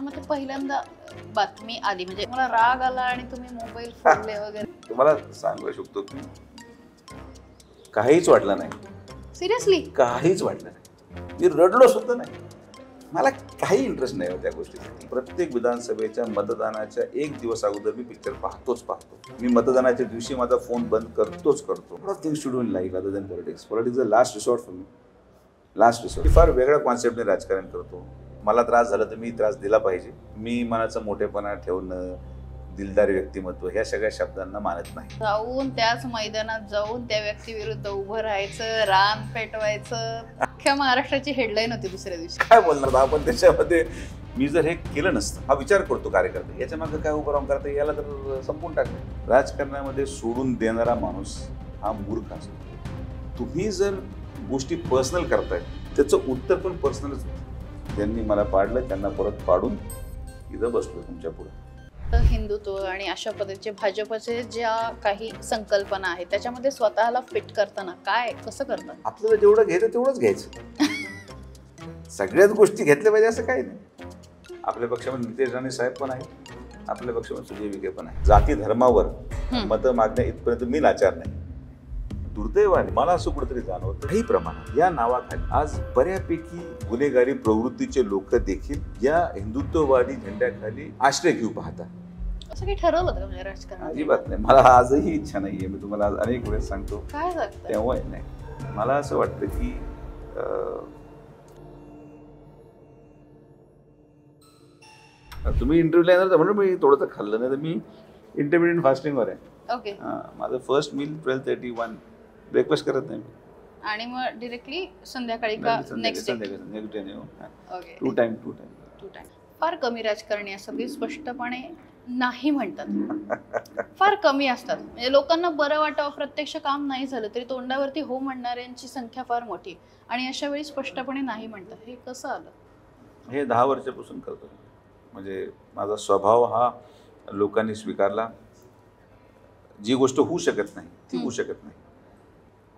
मग ते पहिल्यांदा बातमी आली म्हणजे मला राग आला आणि तुम्ही मोबाईल फोडले वगैरे? तुम्हाला सांगू शकतो की काहीच वाटलं नाही. सिरियसली? काहीच वाटलं नाही. मी रडलो सुद्धा नाही. मला काही इंटरेस्ट नाही त्या गोष्टीसाठी. प्रत्येक विधानसभेच्या मतदानाच्या एक दिवस अगोदर मी पिक्चर पाहतो. मी मतदानाच्या दिवशी माझा फोन बंद करतो. Things to do in life other than politics. Politics is the last resort for me. Last resort. फार वेगळ्या कॉन्सेप्टने राजकारण करतो. मला त्रास झाला तर मी त्रास दिला पाहिजे. मी मनाचा मोठेपणा ठेवणं, दिलदार व्यक्तिमत्व ह्या सगळ्या शब्दांना मानत नाही. जाऊन त्याच मैदानात जाऊन त्या व्यक्तीविरुद्ध उभं राहायचं, रान पेटवायचं, अख्ख्या महाराष्ट्राची हेडलाईन होती दुसऱ्या दिवशी. काय बोलणार आपण त्याच्यामध्ये? मी जर हे केलं नसतं, हा विचार करतो कार्यकर्ता याच्या मागे काय उभं राहून करता याला तर संपून टाकलं. राजकारणामध्ये सोडून देणारा माणूस हा मूर्ख असतो. तुम्ही जर गोष्टी पर्सनल करताय त्याचं उत्तर पण पर्सनलच होतं. त्यांनी मला पाडलं, त्यांना परत पाडून इथं बसलो तुमच्या पुढे. हिंदुत्व आणि अशा पद्धतीचे भाजपचे ज्या काही संकल्पना आहेत त्याच्यामध्ये स्वतःला फिट करताना काय कसं करतात? आपल्याला जेवढं घ्यायचं तेवढंच घ्यायचं. सगळ्याच गोष्टी घेतल्या पाहिजे असं काही नाही. आपल्या पक्षामध्ये नितेश राणे साहेब पण आहेत, आपल्या पक्षामध्ये सुजय विखे पण आहे. जाती धर्मावर मतं मागण्या इथपर्यंत मी लाचार नाही. दुर्दैवाने मला असं कुठेतरी जाणवतं काही प्रमाणात या नावाखाली आज बऱ्यापैकी गुन्हेगारी प्रवृत्तीचे लोक देखील या हिंदुत्ववादी झेंड्याखाली आश्रय घेऊ पाहतात. असं काही ठरवलं होतं का म्हणजे राजकारणात? अजिबात नाही. मला आजही इच्छा नाहीये. मी तुम्हाला आज अनेक वेळेस सांगतो. काय सांगताय? तेव्हा नाही. मला असं वाटतं की तुम्ही इंटरव्ह्यूला येणार तर म्हणून मी थोडंसं खाल्लं नाही तर मी इंटरमिडियंट फास्टिंगवर आहे. ओके. माझं फर्स्ट मील 12:31. ब्रेकफास्ट करत नाही मी. आणि मग डिरेक्टली संध्याकाळी का नेक्स्ट डे? To time. फार कमी राजकारणी असतात की स्पष्टपणे नाही म्हणतात. फार कमी असतात. म्हणजे लोकांना बरं वाटावं, प्रत्यक्ष काम नाही झालं तरी तोंडावरती हो म्हणणाऱ्यांची संख्या फार मोठी आणि अशा वेळी स्पष्टपणे नाही म्हणतात. हे कसं आलं? हे 10 वर्षापासून करतो. म्हणजे माझा स्वभाव हा लोकांनी स्वीकारला. जी गोष्ट होऊ शकत नाही ती होऊ शकत नाही.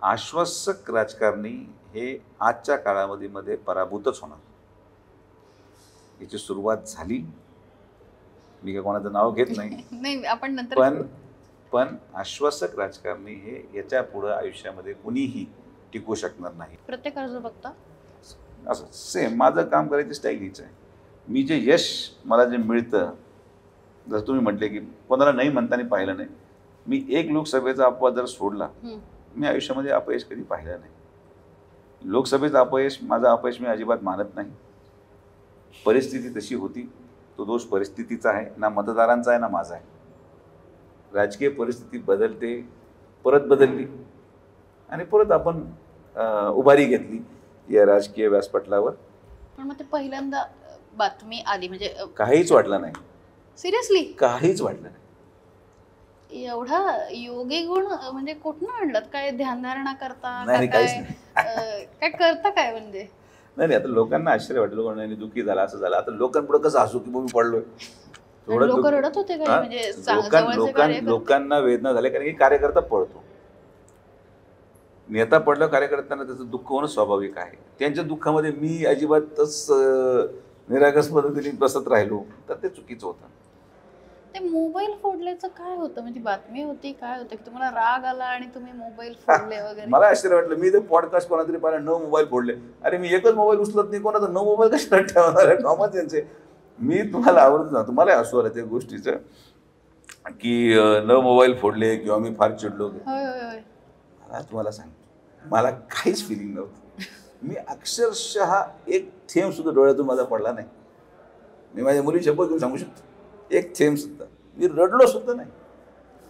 आश्वासक राजकारणी हे आजच्या काळामध्ये पराभूतच होणार. याची सुरुवात झाली. मी काय कोणाचं नाव घेत नाही. नाही, आपण नंतर. पण आश्वासक राजकारणी हे याच्या पुढे आयुष्यामध्ये कुणीही टिकू शकणार नाही. प्रत्येकाचं बघता असं सेम माझं काम करायची स्टाईल हीच आहे. मी जे यश मला जे मिळतं, जसं तुम्ही म्हटले की कोणाला नाही म्हणताना पाहिलं नाही. मी एक लोकसभेचा अपवाद जर सोडला, मी आयुष्यामध्ये अपयश कधी पाहिलं नाही. लोकसभेचं अपयश माझं अपयश मी अजिबात मानत नाही. परिस्थिती तशी होती. तो दोष परिस्थितीचा आहे, ना मतदारांचा आहे ना माझा आहे. राजकीय परिस्थिती बदलते, परत बदलली आणि परत आपण उभारी घेतली या राजकीय व्यासपटलावर. पण मग ते पहिल्यांदा बातमी आली म्हणजे काहीच वाटलं नाही. सिरियसली? काहीच वाटलं नाही. एवढा योगी गुण म्हणजे कुठनं आणलात? काय ध्यानधारणा करता? नाही, काहीच काय करता काय म्हणजे? नाही आता लोकांना आश्चर्य वाटलं. लोकांना दुःखी झाला, असं झालं. आता लोकांपुढे कसं हसू की मी पडलोय. लोक रडत होते काय? म्हणजे लोकांना वेदना झाल्या कारण की कार्यकर्ता पळतो. नेता पडलं, कार्यकर्त्यांना त्याचं दुःख होणं स्वाभाविक आहे. त्यांच्या दुःखामध्ये मी अजिबातच निरागस पद्धतीने बसत राहिलो तर ते चुकीचं होतं. ते मोबाईल फोडल्याचं काय होतं? म्हणजे बातमी होती काय होतं की तुम्हाला राग आला आणि तुम्ही मोबाईल फोडले वगैरे? मला आश्चर्य वाटलं. मी ते पॉडकास्ट कोणातरी पाहिलं, 9 मोबाईल फोडले. अरे मी एकच मोबाईल उचलत नाही, कोणाचा 9 मोबाईल कशाला ठेवणार आहे? कामच त्यांचे. मी तुम्हाला आवडत ना, तुम्हाला हसू आलं त्या गोष्टीचं की 9 मोबाईल फोडले किंवा मी फार चिडलो. मला तुम्हाला सांगतो, मला काहीच फिलिंग नव्हतं. मी अक्षरशः एक थेंब सुद्धा डोळ्यातून माझा पडला नाही. मी माझ्या मुली शपथ घेऊन सांगू शकतो, एक थेंब सुद्धा. मी रडलो सुद्धा नाही.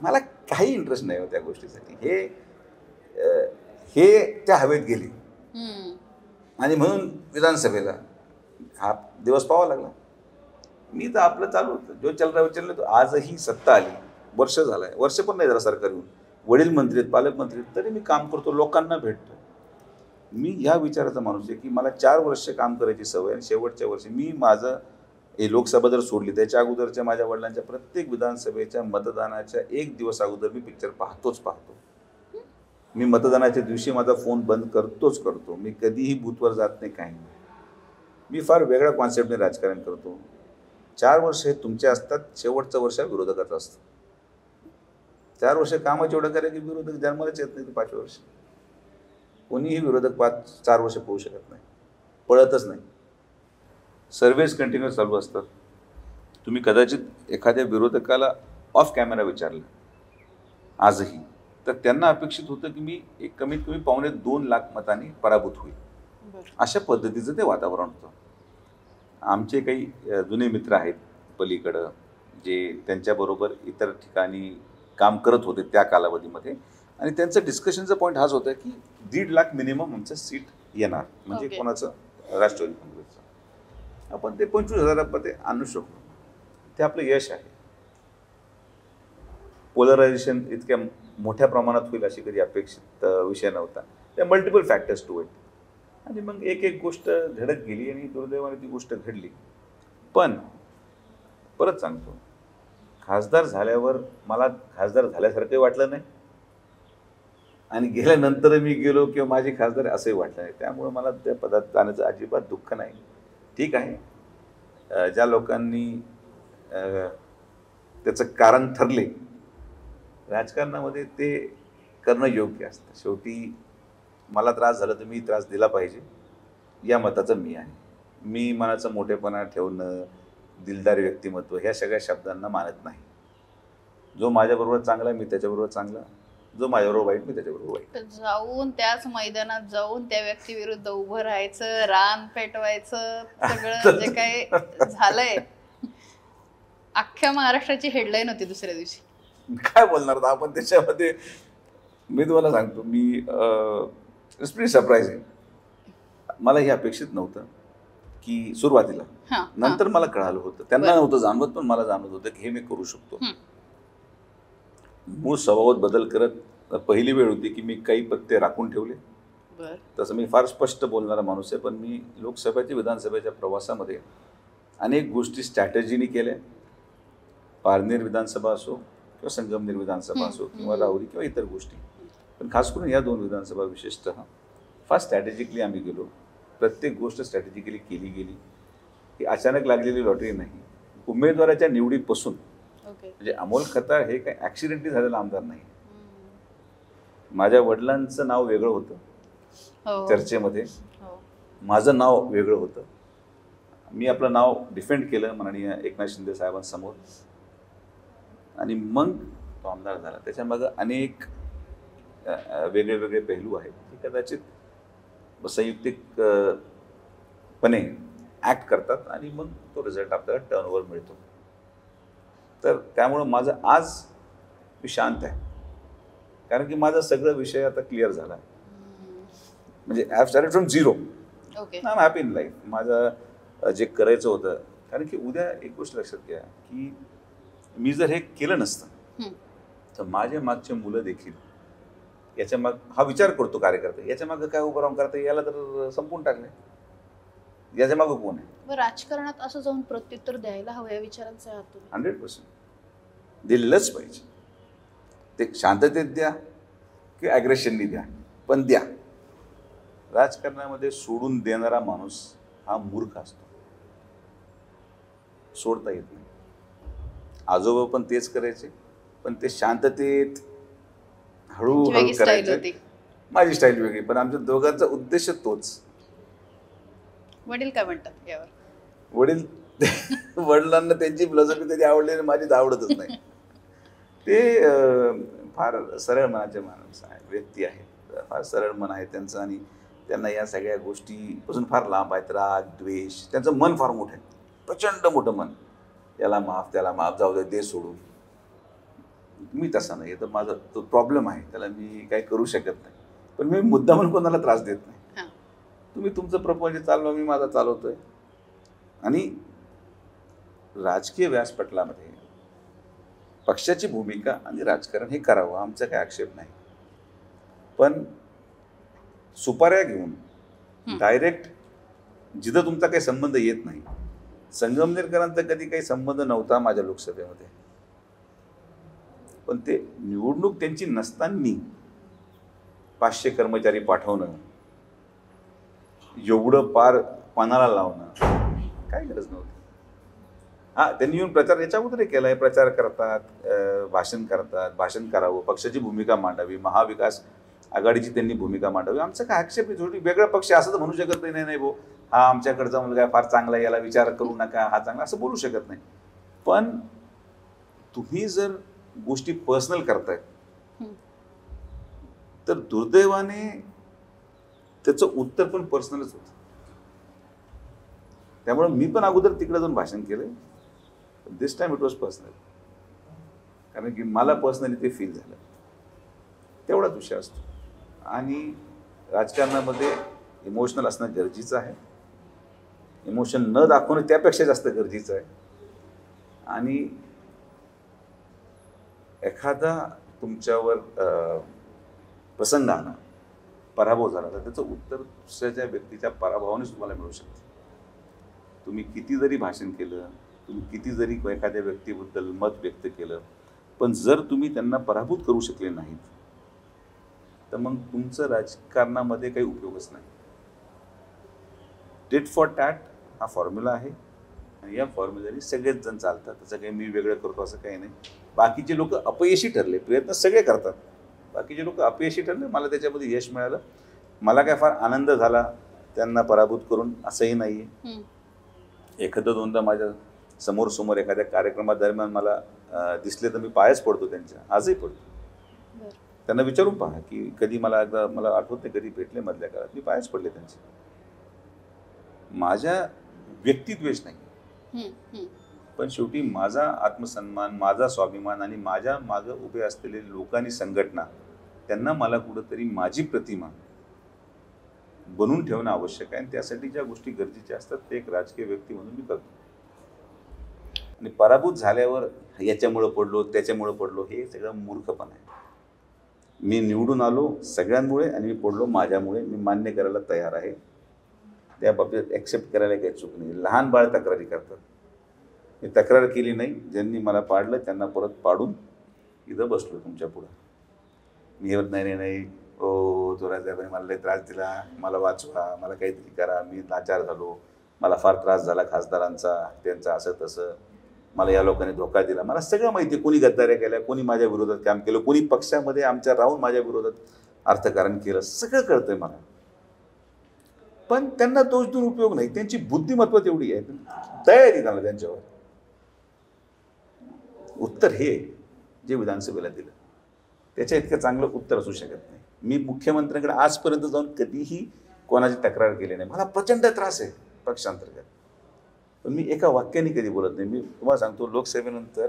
मला काही इंटरेस्ट नाही त्या गोष्टीसाठी. हे त्या हवेत गेली आणि म्हणून विधानसभेला हा दिवस पाहावा लागला. मी तर आपलं चालू होतं, जो चल रहा. आजही सत्ता आली, वर्ष झालंय, वर्ष पण नाही झालं सरकार येऊन. वडील मंत्री आहेत, पालकमंत्री आहेत, तरी मी काम करतो, लोकांना भेटतो. मी ह्या विचाराचा माणूस आहे की मला 4 वर्ष काम करायची सवय आणि शेवटच्या वर्षी मी माझं हे लोकसभा जर सोडली त्याच्या अगोदरच्या माझ्या वडिलांच्या प्रत्येक विधानसभेच्या मतदानाच्या एक दिवस अगोदर मी पिक्चर पाहतो. मी मतदानाच्या दिवशी माझा फोन बंद करतो. मी कधीही बूथवर जात नाही, काही नाही. मी फार वेगळ्या कॉन्सेप्टने राजकारण करतो. 4 वर्ष हे तुमचे असतात, शेवटचं वर्ष विरोधकाचं असतं. 4 वर्ष कामच एवढं करा की विरोधक जन्मालाच येत नाही. 5 वर्ष कोणीही विरोधक 4 वर्ष पळू शकत नाही, पळतच नाही. सर्व्हिस कंटिन्युअस चालू असतात. तुम्ही कदाचित एखाद्या विरोधकाला ऑफ कॅमेरा विचारलं आजही, तर त्यांना अपेक्षित होतं की मी एक कमीत कमी 2.25 लाख मतांनी पराभूत होईल. अशा पद्धतीचं ते वातावरण होतं. आमचे काही जुने मित्र आहेत पलीकडं, जे त्यांच्याबरोबर इतर ठिकाणी काम करत होते त्या कालावधीमध्ये, आणि त्यांचं डिस्कशनचा पॉईंट हाच होता की 1.5 लाख मिनिमम आमचं सीट येणार, म्हणजे कोणाचं, राष्ट्रवादी काँग्रेसचं. आपण ते 25,000 आणू शकतो. ते आपलं यश आहे. पोलरायझेशन इतक्या मोठ्या प्रमाणात होईल अशी कधी अपेक्षित विषय नव्हता. त्या मल्टिपल फॅक्टर्स टू इट. आणि मग एक एक गोष्ट घडत गेली आणि दुर्दैवाने ती गोष्ट घडली. पण परत सांगतो, खासदार झाल्यावर मला खासदार झाल्यासारखंही वाटलं नाही, आणि गेल्यानंतर मी गेलो किंवा माझी खासदार असंही वाटलं नाही. त्यामुळे मला त्या पदात जाण्याचं अजिबात दुःख नाही. ठीक आहे, ज्या लोकांनी त्याचं कारण ठरले राजकारणामध्ये, ते करणं योग्य असतं. शेवटी मला त्रास झाला तर मी त्रास दिला पाहिजे या मताचं मी आहे. मी मनाचं मोठेपणा ठेवणं, दिलदार व्यक्तिमत्व, ह्या सगळ्या शब्दांना मानत नाही. जो माझ्याबरोबर चांगला मी त्याच्याबरोबर चांगला, जो माझ्याबरोबर वाईट मी त्याच्याबरोबर वाईट. तर जाऊन त्याच मैदानात जाऊन त्या व्यक्तीविरुद्ध उभं राहायचं, रान पेटवायचं, सगळं जे काही झालंय, अख्ख्या महाराष्ट्राची हेडलाईन होती दुसऱ्या दिवशी. काय बोलणार आता आपण त्याच्यामध्ये. मी तुम्हाला सांगतो, मी इट्स प्रिटी सरप्राइजिंग. मला हे अपेक्षित नव्हतं की सुरुवातीला, नंतर मला कळालं होतं. त्यांना नव्हतं जाणवत, पण मला जाणवत होतं की हे मी करू शकतो. मूळ स्वभावात बदल करत पहिली वेळ होती की मी काही पत्ते राखून ठेवले. तसं मी फार स्पष्ट बोलणारा माणूस आहे, पण मी लोकसभेच्या विधानसभेच्या प्रवासामध्ये अनेक गोष्टी स्ट्रॅटेजीने केल्या. पारनेर विधानसभा असो किंवा संगमनेर विधानसभा असो किंवा राहुरी किंवा इतर गोष्टी, पण खास करून या 2 विधानसभा विशेषतः फार स्ट्रॅटेजिकली आम्ही गेलो. प्रत्येक गोष्ट स्ट्रॅटेजिकली केली गेली. ही अचानक लागलेली लॉटरी नाही. उमेदवाराच्या निवडीपासून, म्हणजे अमोल खताळ हे काही ॲक्सिडेंटली झालेला आमदार नाही. माझ्या वडिलांचं नाव वेगळं होतं चर्चेमध्ये, माझं नाव वेगळं होतं. मी आपलं नाव डिफेंड केलं माननीय एकनाथ शिंदे साहेबांसमोर, आणि मग तो आमदार झाला. त्याच्यामागं अनेक वेगळे वेगळे पैलू आहेत की कदाचित संयुक्तिकपणे ॲक्ट करतात आणि मग तो रिझल्ट आपल्याला टर्नओव्हर मिळतो. तर त्यामुळं माझं आज मी शांत आहे, कारण की माझा सगळं विषय आता क्लिअर झाला. म्हणजे I have started from zero. I am happy in life. माझं जे करायचं होतं, कारण की उद्या एक गोष्ट लक्षात घ्या की मी जर हे केलं नसतं तर माझे मागचे मुलं देखील याच्या माग हा विचार करतो कार्यकर्ता, याच्या मागं काय उभं राहून करता, याला तर संपून टाकले, याच्या मागं कोण आहे. राजकारणात असं जाऊन प्रत्युत्तर द्यायला हवं या विचारांचं आहात तुम्ही? 100% दिलंच पाहिजे. ते शांततेत द्या किंवा ॲग्रेशननी द्या, पण द्या. राजकारणामध्ये सोडून देणारा माणूस हा मूर्ख असतो. सोडता येत नाही. आजोबा पण तेच करायचे, पण ते शांततेत हळूहळू करायचे. माझी स्टाईल वेगळी, पण आमच्या दोघांचा उद्देश तोच. वडील काय म्हणतात यावर? वडिलांना त्यांची फिलॉसॉफी कधी आवडली नाही, माझी आवडतच नाही. ते फार सरळ मनाचे माणूस आहे, व्यक्ती आहेत, फार सरळ मन आहे त्यांचं, आणि त्यांना या सगळ्या गोष्टीपासून फार लांब आहेत. राग, द्वेष, त्यांचं मन फार मोठं आहे, प्रचंड मोठं मन. याला माफ, त्याला माफ, जाऊ दे सोडून. मी तसा नाही. तर माझा तो प्रॉब्लेम आहे, त्याला मी काही करू शकत नाही. पण मी मुद्दामून कोणाला त्रास देत नाही. तुम्ही तुमचं प्रपंच चालवा, मी माझा चालवतोय. आणि राजकीय व्यासपटलामध्ये पक्षाची भूमिका आणि राजकारण हे करावं, आमचा काही आक्षेप नाही. पण सुपाऱ्या घेऊन डायरेक्ट जिथं तुमचा काही संबंध येत नाही. संगमनेरकरांचा कधी काही संबंध नव्हता माझ्या लोकसभेमध्ये, पण ते निवडणूक त्यांची नसताना 500 कर्मचारी पाठवणं, एवढं पार पणाला लावणं काय गरज नव्हती. हा, त्यांनी येऊन प्रचार याच्या अगोदर केलाय, प्रचार करतात, भाषण करतात, भाषण करावं, पक्षाची भूमिका मांडावी, महाविकास आघाडीची त्यांनी भूमिका मांडावी. आमचं काय आक्षेप आहे? थोडी वेगळा पक्ष असं तर म्हणू शकत नाही, नाही भाऊ हा आमच्याकडचा मुलगा फार चांगला, याला विचार करू नका, हा चांगला, असं बोलू शकत नाही. पण तुम्ही जर गोष्टी पर्सनल करताय तर दुर्दैवाने त्याचं उत्तर पण पर्सनलच होतं. त्यामुळे मी पण अगोदर तिकडे जाऊन भाषण केलं, दिस टाइम इट वॉज पर्सनल, कारण की मला पर्सनली ते फील झालं. तेवढाच विषय असतो. आणि राजकारणामध्ये इमोशनल असणं गरजेचं आहे, इमोशन न दाखवणं त्यापेक्षा जास्त गरजेचं आहे. आणि एखादा तुमच्यावर प्रसंगानं पराभव झाला तर त्याचं उत्तर दुसऱ्याच्या व्यक्तीच्या पराभवानेच तुम्हाला मिळू शकतं. तुम्ही किती जरी भाषण केलं, तुम्ही किती जरी एखाद्या व्यक्तीबद्दल मत व्यक्त केलं, पण जर तुम्ही त्यांना पराभूत करू शकले नाहीत तर मग तुमचं राजकारणामध्ये काही उपयोगच नाही. टिट फॉर टॅट हा फॉर्म्युला आहे आणि या फॉर्म्युल्याने सगळेच जण चालतात. त्याचं काही मी वेगळं करतो असं काही नाही. बाकीचे लोक अपयशी ठरले, प्रयत्न सगळे करतात, बाकीचे लोक अपयशी ठरले, मला त्याच्यामध्ये यश मिळालं, मला काय फार आनंद झाला त्यांना पराभूत करून असंही नाही आहे. एखादं दोनदा माझ्या समोर एखाद्या कार्यक्रमादरम्यान मला दिसले तर मी पायच पडतो त्यांच्या, आजही पडतो. त्यांना विचारून पहा की कधी मला एकदा, मला आठवत नाही कधी भेटले मधल्या काळात, मी पायच पडले त्यांचे. माझ्या व्यक्तिद्वेष नाही, पण शेवटी माझा आत्मसन्मान, माझा स्वाभिमान आणि माझ्या मागं उभे असलेले लोकांनी, संघटना, त्यांना मला कुठंतरी माझी प्रतिमा बनवून ठेवणं आवश्यक आहे. आणि त्यासाठी ज्या गोष्टी गरजेच्या असतात ते एक राजकीय व्यक्ती म्हणून मी करतो. आणि पराभूत झाल्यावर याच्यामुळं पडलो, त्याच्यामुळं पडलो, हे सगळं मूर्खपण आहे. मी निवडून आलो सगळ्यांमुळे आणि मी पडलो माझ्यामुळे, मी मान्य करायला तयार आहे. त्या बाबतीत ॲक्सेप्ट करायला काही चूक नाही. लहान बाळ तक्रारी करतात, मी तक्रार केली नाही, ज्यांनी मला पाडलं त्यांना परत पाडून इथं बसलो तुमच्या पुढं. मी होत नाही, नाही ओ जोरासाहेबांनी मला लई त्रास दिला, मला वाचवा, मला काहीतरी करा, मी लाचार झालो, मला फार त्रास झाला खासदारांचा, त्यांचा असं तसं, मला या लोकांनी धोका दिला, मला सगळं माहिती आहे. कोणी गद्दाऱ्या केल्या, कोणी माझ्या विरोधात काम केलं, कोणी पक्षामध्ये आमच्या राहून माझ्या विरोधात अर्थकारण केलं, सगळं कळतंय मला. पण त्यांना दोष देऊन उपयोग नाही, त्यांची बुद्धिमत्व तेवढी आहे, दया येते त्यांना त्यांच्यावर. उत्तर हे जे विधानसभेला दिलं त्याच्या इतकं चांगलं उत्तर असू शकत नाही. मी मुख्यमंत्र्यांकडे आजपर्यंत जाऊन कधीही कोणाची तक्रार केली नाही. मला प्रचंड त्रास आहे पक्षांतर्गत, पण मी एका वाक्याने कधी बोलत नाही. मी तुम्हाला सांगतो, लोकसभेनंतर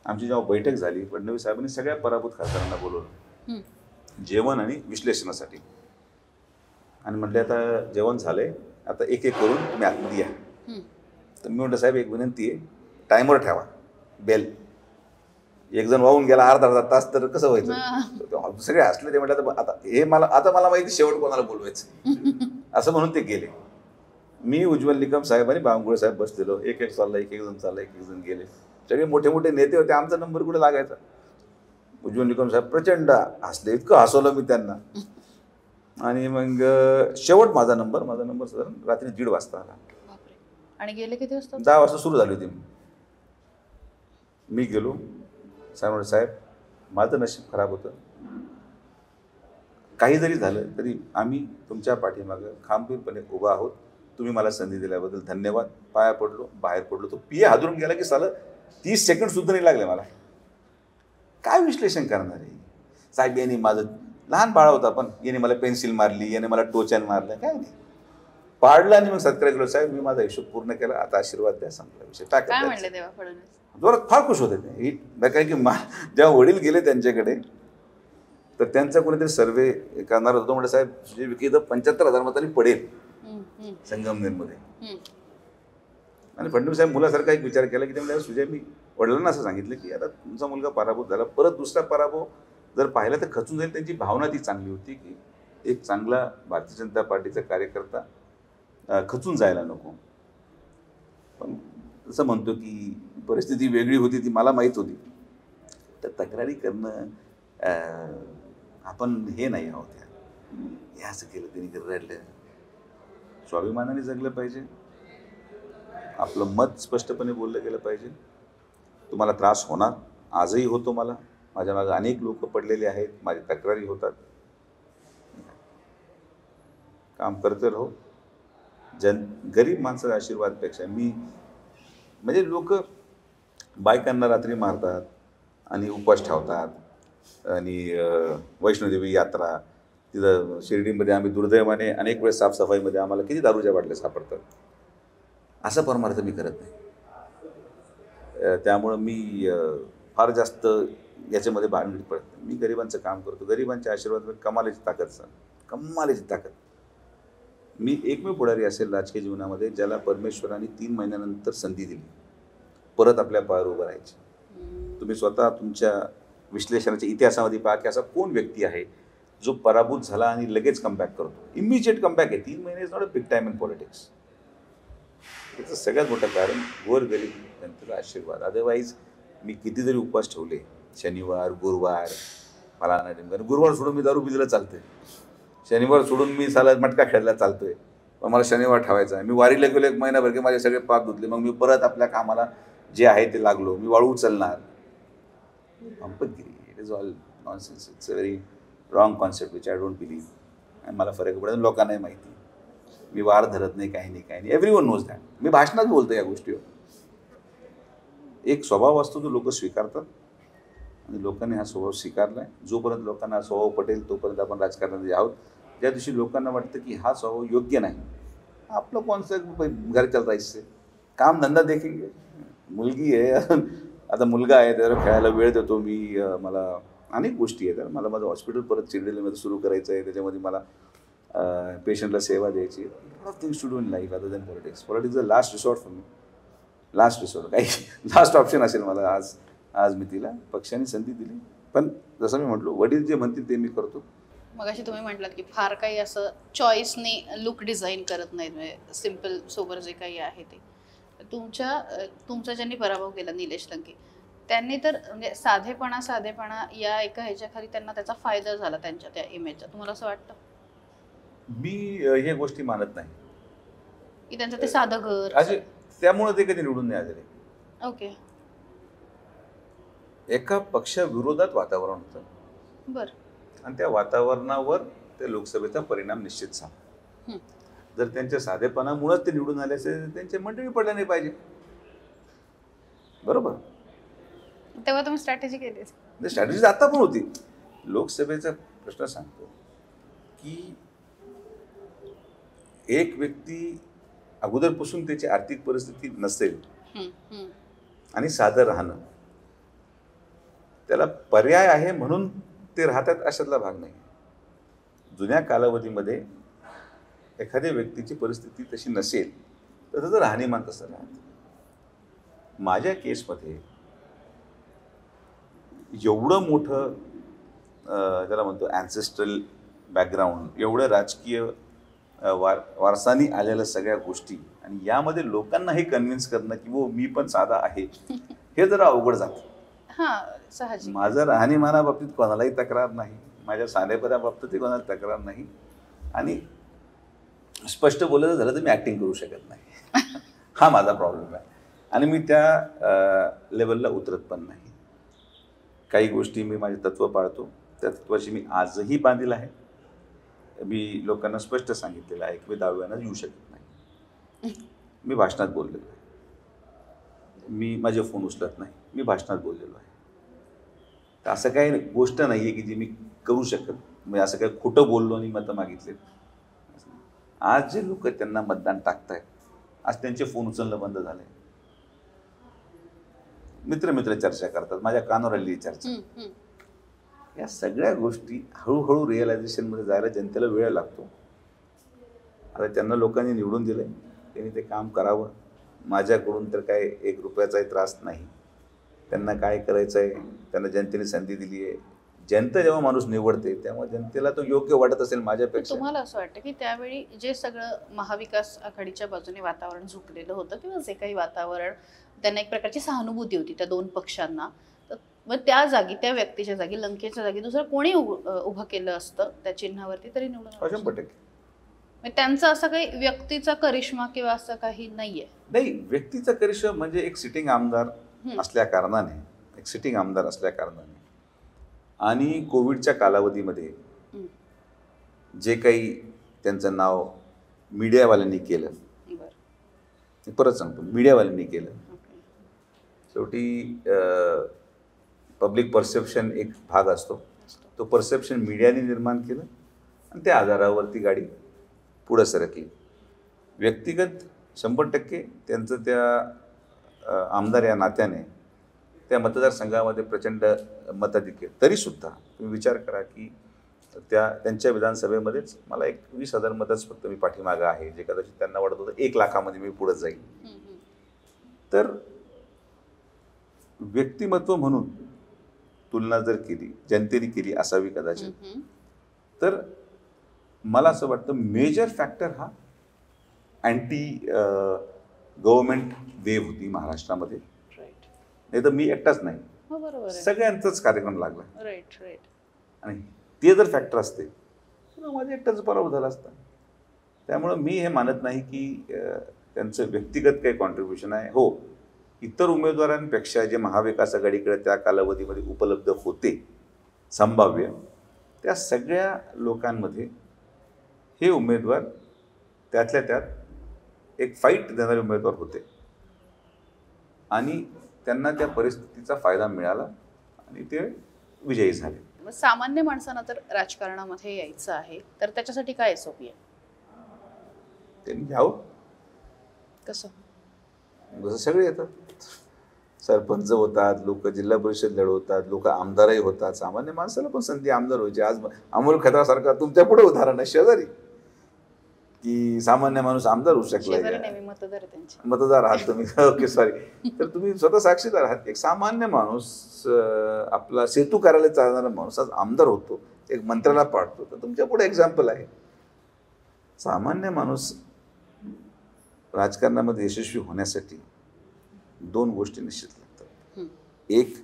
आमची जेव्हा बैठक झाली, फडणवीस साहेबांनी सगळ्या पराभूत खासदारांना बोलवलं जेवण आणि विश्लेषणासाठी, आणि म्हटलं आता जेवण झालंय, आता एक एक करून तुम्ही आतमध्ये या. तर मी म्हटलं साहेब एक विनंती आहे, टायमर ठेवा, बेल. एक जण वाहून गेला अर्धा तास तर कसं व्हायचं? सगळे हसले. ते म्हटलं आता हे मला माहिती शेवट कोणाला बोलवायचं असं म्हणून ते गेले. मी, उज्ज्वल निकम साहेब आणि बावनकुळे साहेब बसलेलो, एक एक चालला, एक एक जण चालला, एक एक जण गेले. सगळे मोठे मोठे नेते होते, आमचा नंबर कुठे लागायचा? उज्ज्वल निकम साहेब प्रचंड हसले, इतकं हसवलं मी त्यांना. आणि मग शेवट माझा नंबर साधारण रात्री 1:30 वाजता आला. आणि गेले किती वाजता? 10 वाजता सुरू झाली होती. मी गेलो, साहेब माझं नशीब खराब होतं, काही जरी झालं तरी आम्ही तुमच्या पाठीमागं खंबीरपणे उभा आहोत, तुम्ही मला संधी दिल्याबद्दल धन्यवाद. पाया पडलो, बाहेर पडलो. तो पिये हादरून गेला की सालं 30 सेकंड सुद्धा नाही लागले मला. काय विश्लेषण करणार आहे साहेब? यांनी माझं लहान बाळ होता, पण याने मला पेन्सिल मारली, याने मला टोचन मारलं, काय नाही पाडलं. आणि मग सत्कार केलं, साहेब मी माझा हिशोब पूर्ण केला, आता आशीर्वाद द्या, संपला विषय. काय म्हणले तेव्हा फडणवीस? जोरात फार खुश होते ते. कारण की जेव्हा वडील गेले त्यांच्याकडे तर त्यांचा कोणीतरी सर्वे करणार होतो, म्हणजे साहेब सुजय विखे 75,000 मतांनी पडेल संगमनेरमध्ये. आणि फडणवीस साहेब मुलासारखा एक विचार केला की ते म्हणजे सुजय, मी वडिलांना असं सांगितलं की आता तुमचा मुलगा पराभूत झाला, परत दुसरा पराभव जर पाहिला तर खचून जाईल. त्यांची भावना ती चांगली होती की एक चांगला भारतीय जनता पार्टीचा कार्यकर्ता खचून जायला नको. पण असं म्हणतो की परिस्थिती वेगळी होती, ती मला माहीत होती. तर तक्रारी करणं आपण हे नाही आहोत. हे असं केलं, त्यांनी रडलं. स्वाभिमानाने जगलं पाहिजे, आपलं मत स्पष्टपणे बोललं गेलं पाहिजे. तुम्हाला त्रास होणार, आजही होतो मला. माझ्या मागे अनेक लोक पडलेले आहेत, माझ्या तक्रारी होतात. काम करते राहू. गरीब माणसाच्या आशीर्वादपेक्षा मी म्हणजे लोक बायकांना रात्री मारतात आणि उपवास ठेवतात आणि वैष्णोदेवी यात्रा तिथं शिर्डीमध्ये आम्ही दुर्दैवाने अनेक वेळेस साफसफाईमध्ये आम्हाला किती दारूच्या बाटल्या सापडतात. असा परमार्थ मी करत नाही. त्यामुळं मी फार जास्त याच्यामध्ये भानगडीत पडत नाही. मी गरिबांचं काम करतो. गरिबांच्या आशीर्वाद कमालीची ताकद सर, कमालीची ताकद. मी एकमेव पुढारी असेल राजकीय जीवनामध्ये ज्याला परमेश्वराने 3 महिन्यानंतर संधी दिली परत आपल्या पायावर उभं राहायची. तुम्ही स्वतः तुमच्या विश्लेषणाच्या इतिहासामध्ये पहा की असा कोण व्यक्ती आहे जो पराभूत झाला आणि लगेच कमबॅक करतो. इमिजिएट कमबॅक आहे. 3 महिने is not a big time in politics. याचं सगळ्यात मोठं कारण गोरगरीब जनतेचा आशीर्वाद. अदरवाईज मी किती जरी उपवास ठेवले, शनिवार गुरुवार मला नाही नेमकं, गुरुवार सोडून मी दारू पिलेला चालतंय, शनिवार सोडून मी साला मटका खेळायला चालतोय, पण मला शनिवार ठेवायचा आहे. मी वारीला गेलो 1 महिनाभर की माझे सगळे पाप धुतले, मग मी परत आपल्या कामाला जे आहे ते लागलो. मी वाळू उचलणार. It is all nonsense. It's a very wrong concept which I don't believe. आणि मला फरक पडत लोकांनाही माहिती. मी वार धरत नाही, काही नाही. Everyone knows that. मी भाषणात बोलतो या गोष्टीवर. एक स्वभाव असतो जो लोक स्वीकारतात आणि लोकांनी हा स्वभाव स्वीकारला आहे. जोपर्यंत लोकांना हा स्वभाव पटेल तोपर्यंत आपण राजकारणामध्ये आहोत. ज्या दिवशी लोकांना वाटतं की हा स्वभाव योग्य नाही, आपलं कोणचं घर चल राहायचं, काम धंदा देखेंगे. मुलगी आहे, आता मुलगा आहे, त्याला खेळायला वेळ देतो मी. मला अनेक गोष्टी आहेत. मला माझं हॉस्पिटल परत चिरडलेमध्ये सुरू करायचं आहे. त्याच्यामध्ये मला पेशंटला सेवा द्यायची. Lot of things to do in life other than politics. Politics is a last resort for me. Last resort, काही लास्ट ऑप्शन असेल मला. आज मी तिला पक्षाने संधी दिली, पण जसं मी म्हटलो वडील जे म्हणतील ते मी करतो. मगाशी तुम्ही म्हटलात की फार काही असं चॉईसने लुक डिझाईन करत नाहीत, म्हणजे सिम्पल सोबर जे काही आहे ते. तुमचा ज्यांनी पराभव केला निलेश लंके, त्यांनी तर म्हणजे साधेपणा या एका ह्याच्याखाली त्यांना त्याचा फायदा झाला त्यांच्या त्या इमेजचा. तुम्हाला असं वाटतं? मी हे गोष्टी मानत नाही की त्यांचं ते साधं घर असे, त्यामुळे ते कधी निवडून नाही आलेले. ओके, एका पक्षाविरोधात वातावरण होतं बरं. आणि त्या वातावरणावर त्या लोकसभेचा परिणाम निश्चित झाला. जर त्यांच्या साधेपणामुळेच ते निवडून आले असेल तर त्यांचे मंडळी पडले नाही पाहिजे. बरोबर. तेव्हा तुम्ही स्ट्रॅटेजी केली? स्ट्रॅटेजी आता पण होती. लोकसभेचा प्रश्न सांगतो की एक व्यक्ती अगोदरपासून त्याची आर्थिक परिस्थिती नसेल आणि साधं राहणं, त्याला पर्याय आहे म्हणून ते राहतात अशातला भाग नाही. जुन्या कालावधीमध्ये एखाद्या व्यक्तीची परिस्थिती तशी नसेल तर त्याचं राहणीमान तसं राहतं. माझ्या केसमध्ये एवढं मोठं ज्याला म्हणतो ॲन्सेस्ट्रल बॅकग्राऊंड, एवढं राजकीय वारसानी आलेल्या सगळ्या गोष्टी, आणि यामध्ये लोकांना हे कन्व्हिन्स करणं की वो मी पण साधा आहे, हे जरा अवघड जातं. हां, साहजिक. माझं राहणीमानाबाबतीत कोणालाही तक्रार नाही, माझ्या साधेपणाबाबतीतही कोणाला तक्रार नाही, आणि स्पष्ट बोलायचं झालं तर मी ॲक्टिंग करू शकत नाही. हा माझा प्रॉब्लेम आहे आणि मी त्या लेवलला उतरत पण नाही. काही गोष्टी मी माझे तत्त्व पाळतो. त्या तत्त्वाशी मी आजही बांधील आहे. मी लोकांना स्पष्ट सांगितलेलं आहे की मी दहाव्यानं येऊ शकत नाही. मी भाषणात बोललेलो आहे. मी माझे फोन उचलत नाही. मी भाषणात बोललेलो आहे. तर असं काही गोष्ट नाही आहे की जी मी करू शकत, म्हणजे असं काही खोटं बोललो आणि मतं मागितले. आज जे लोक त्यांना मतदान टाकतायत, आज त्यांचे फोन उचलणं बंद झालंय. मित्र चर्चा करतात, माझ्या कानावर आलेली चर्चा. या सगळ्या गोष्टी हळूहळू रिअलायझेशनमध्ये जायला जनतेला वेळ लागतो. आता त्यांना लोकांनी निवडून दिलंय, त्यांनी ते काम करावं. माझ्याकडून तर काय 1 रुपयाचाही त्रास नाही. त्यांना काय करायचं आहे, त्यांना जनतेने संधी दिली आहे. जनता जेव्हा माणूस निवडते तेव्हा जनतेला तो योग्य वाटत असेल माझ्यापेक्षा. तुम्हाला असं वाटतं की त्यावेळी जे सगळं महाविकास आघाडीच्या बाजूने वातावरण झुकलेलं होतं किंवा जे काही वातावरण, त्यांना एक प्रकारची सहानुभूती होती त्या 2 पक्षांना, तर मग त्या जागी, त्या व्यक्तीच्या जागी, लंकेच्या जागी दुसरं कोणी उभं केलं असतं त्या चिन्हावरती तरी निवडून? 100%. त्यांचा असा काही व्यक्तीचा करिश्मा किंवा असं काही नाहीये. नाही, व्यक्तीचा करिश्मा म्हणजे एक सिटिंग आमदार असल्या कारणाने, एक सिटिंग आमदार असल्या कारणाने आणि कोविडच्या कालावधीमध्ये जे काही त्यांचं नाव मीडियावाल्यांनी केलं, बरं. मी परत सांगतो, मीडियावाल्यांनी केलं. शेवटी पब्लिक परसेप्शन एक भाग असतो, तो परसेप्शन मीडियाने निर्माण केलं आणि त्या आधारावरती गाडी पुढं सरकली. व्यक्तिगत 100% त्यांचं त्या आमदार या नात्याने त्या मतदारसंघामध्ये प्रचंड मताधिक्य, तरीसुद्धा तुम्ही विचार करा की त्यांच्या विधानसभेमध्येच मला एक 20,000 मतच फक्त मी पाठीमागं आहे, जे कदाचित त्यांना वाटत होतं 1 लाखामध्ये मी पुढे जाईल. तर व्यक्तिमत्व म्हणून तुलना जर केली, जनतेने केली असावी कदाचित, तर मला असं वाटतं मेजर फॅक्टर हा अँटी गव्हर्नमेंट वेव्ह होती महाराष्ट्रामध्ये. नाही तर मी एकटाच नाही, सगळ्यांचाच कार्यक्रम लागला. आणि ते जर फॅक्टर असते तर माझ्या एकटाच पराभव झाला असता. त्यामुळं मी हे मानत नाही की त्यांचं व्यक्तिगत काही कॉन्ट्रीब्युशन आहे. हो, इतर उमेदवारांपेक्षा जे महाविकास आघाडीकडे त्या कालावधीमध्ये उपलब्ध होते संभाव्य, त्या सगळ्या लोकांमध्ये हे उमेदवार त्यातल्या त्यात एक फाईट देणारे उमेदवार होते आणि त्यांना त्या परिस्थितीचा फायदा मिळाला आणि ते विजयी झाले. सामान्य माणसांना तर राजकारणामध्ये यायचं आहे, तर त्याच्यासाठी काय SOP आहे? त्यांनी घ्यावं. कसं? जसं सगळे येतात, सरपंच होतात, लोक जिल्हा परिषद लढवतात, लोक आमदारही होतात. सामान्य माणसाला पण संधी आमदार व्हायची. आज अमोल खताळसारखा तुमच्या पुढे उदाहरण आहे शेजारी, की सामान्य माणूस आमदार होऊ शकला. मतदार आहात तुम्ही. Okay, sorry. तर तुम्ही स्वतः साक्षीदार आहात. एक सामान्य माणूस, आपला सेतू कार्यालय चालणारा माणूस आज आमदार होतो, एक मंत्र्याला पाडतो. तर तुमच्या पुढे एक्झाम्पल आहे. सामान्य माणूस राजकारणामध्ये यशस्वी होण्यासाठी 2 गोष्टी निश्चित लागतात. एक,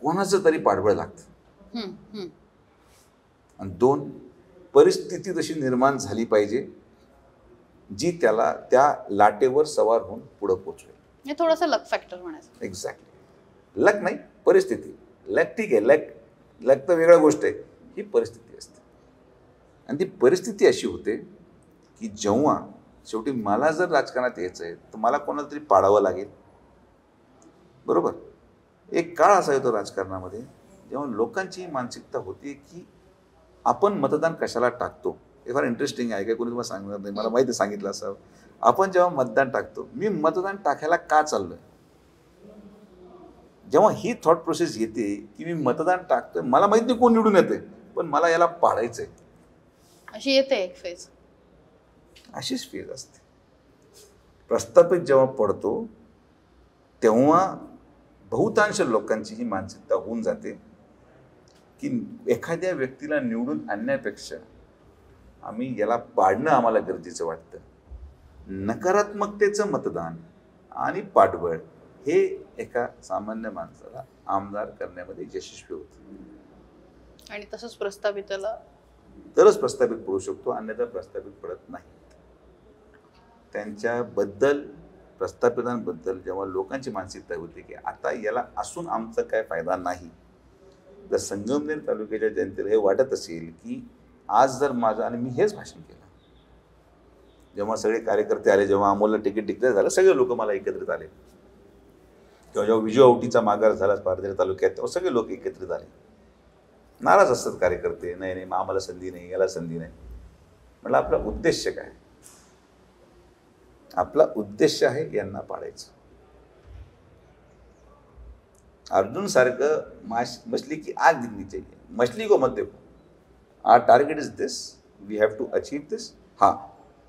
कोणाचं तरी पाठबळ लागतं, आणि 2, परिस्थिती तशी निर्माण झाली पाहिजे जी त्याला त्या लाटेवर सवार होऊन पुढे पोहोचवेल. हे थोडंसं लक फॅक्टर म्हणायचं. एक्झॅक्टली. लक नाही, परिस्थिती. लक ठीक आहे, लक तर वेगळी गोष्ट आहे. ही परिस्थिती असते आणि ती परिस्थिती अशी होते की जेव्हा शेवटी मला जर राजकारणात यायचं आहे तर मला कोणाला तरी पाडावं लागेल. बरोबर. एक काळ असा येतो राजकारणामध्ये जेव्हा लोकांची मानसिकता होती की आपण मतदान कशाला टाकतो. हे फार इंटरेस्टिंग आहे, काय कोणी तुम्हाला सांगणार नाही, मला माहिती सांगितलं असावं. आपण जेव्हा मतदान टाकतो, मी मतदान टाकायला का चाललोय, जेव्हा ही थॉट प्रोसेस येते की मी मतदान टाकतोय, मला माहिती नाही कोण निवडून येते, पण मला याला पाडायचंय, अशी येते एक फेज. अशीच फेज असते. प्रस्थापित जेव्हा पडतो तेव्हा बहुतांश लोकांची ही मानसिकता होऊन जाते की एखाद्या व्यक्तीला निवडून आणण्यापेक्षा आम्ही याला पाडणं आम्हाला गरजेचं वाटतं. नकारात्मकतेचं मतदान आणि पाठबळ हे एका सामान्य माणसाला आमदार करण्यामध्ये यशस्वी होतं. आणि तसंच प्रस्थापिताला तरच प्रस्थापित पडू शकतो, अन्यथा प्रस्थापित पडत नाही. त्यांच्याबद्दल, प्रस्थापितांबद्दल जेव्हा लोकांची मानसिकता होती की आता याला असून आमचा काय फायदा नाही, जर संगमनेर तालुक्याच्या जनतेला हे वाटत असेल की आज जर माझं, आणि मी हेच भाषण केलं जेव्हा सगळे कार्यकर्ते आले, जेव्हा अमोलला तिकीट डिक्लेअर झालं, सगळे लोक मला एकत्रित आले, किंवा जेव्हा विजू आवटीचा माघार झाला पारनेर तालुक्यात, तेव्हा सगळे लोक एकत्रित आले. नाराज असतात कार्यकर्ते, नाही नाही आम्हाला संधी नाही, याला संधी नाही. म्हटलं आपला उद्देश काय? आपला उद्देश आहे यांना पाडायचं. अर्जुन सारखं मछली की आग दिखनी चाहिए, मछली को मत देखो, our target is this, we have to achieve this. हा,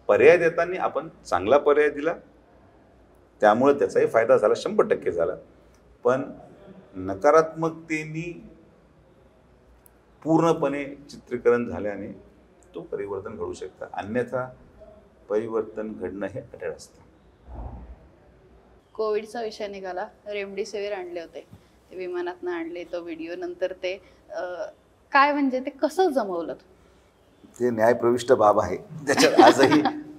पर्याय देताना आपण चांगला पर्याय दिला, त्यामुळे त्याचाही फायदा झाला, 100% झाला. पण नकारात्मकतेने पूर्णपणे चित्रीकरण झाल्याने तो परिवर्तन घडू शकतं, अन्यथा परिवर्तन घडणं हे अटळ असतं. कोविडचा विषय निघाला, रेमडेसिवीर आणले होते, ते विमानातनं आणले, तो व्हिडिओ नंतर ते काय म्हणजे ते कसं जमवलं? ते न्यायप्रविष्ट बाब आहे, त्याच्यात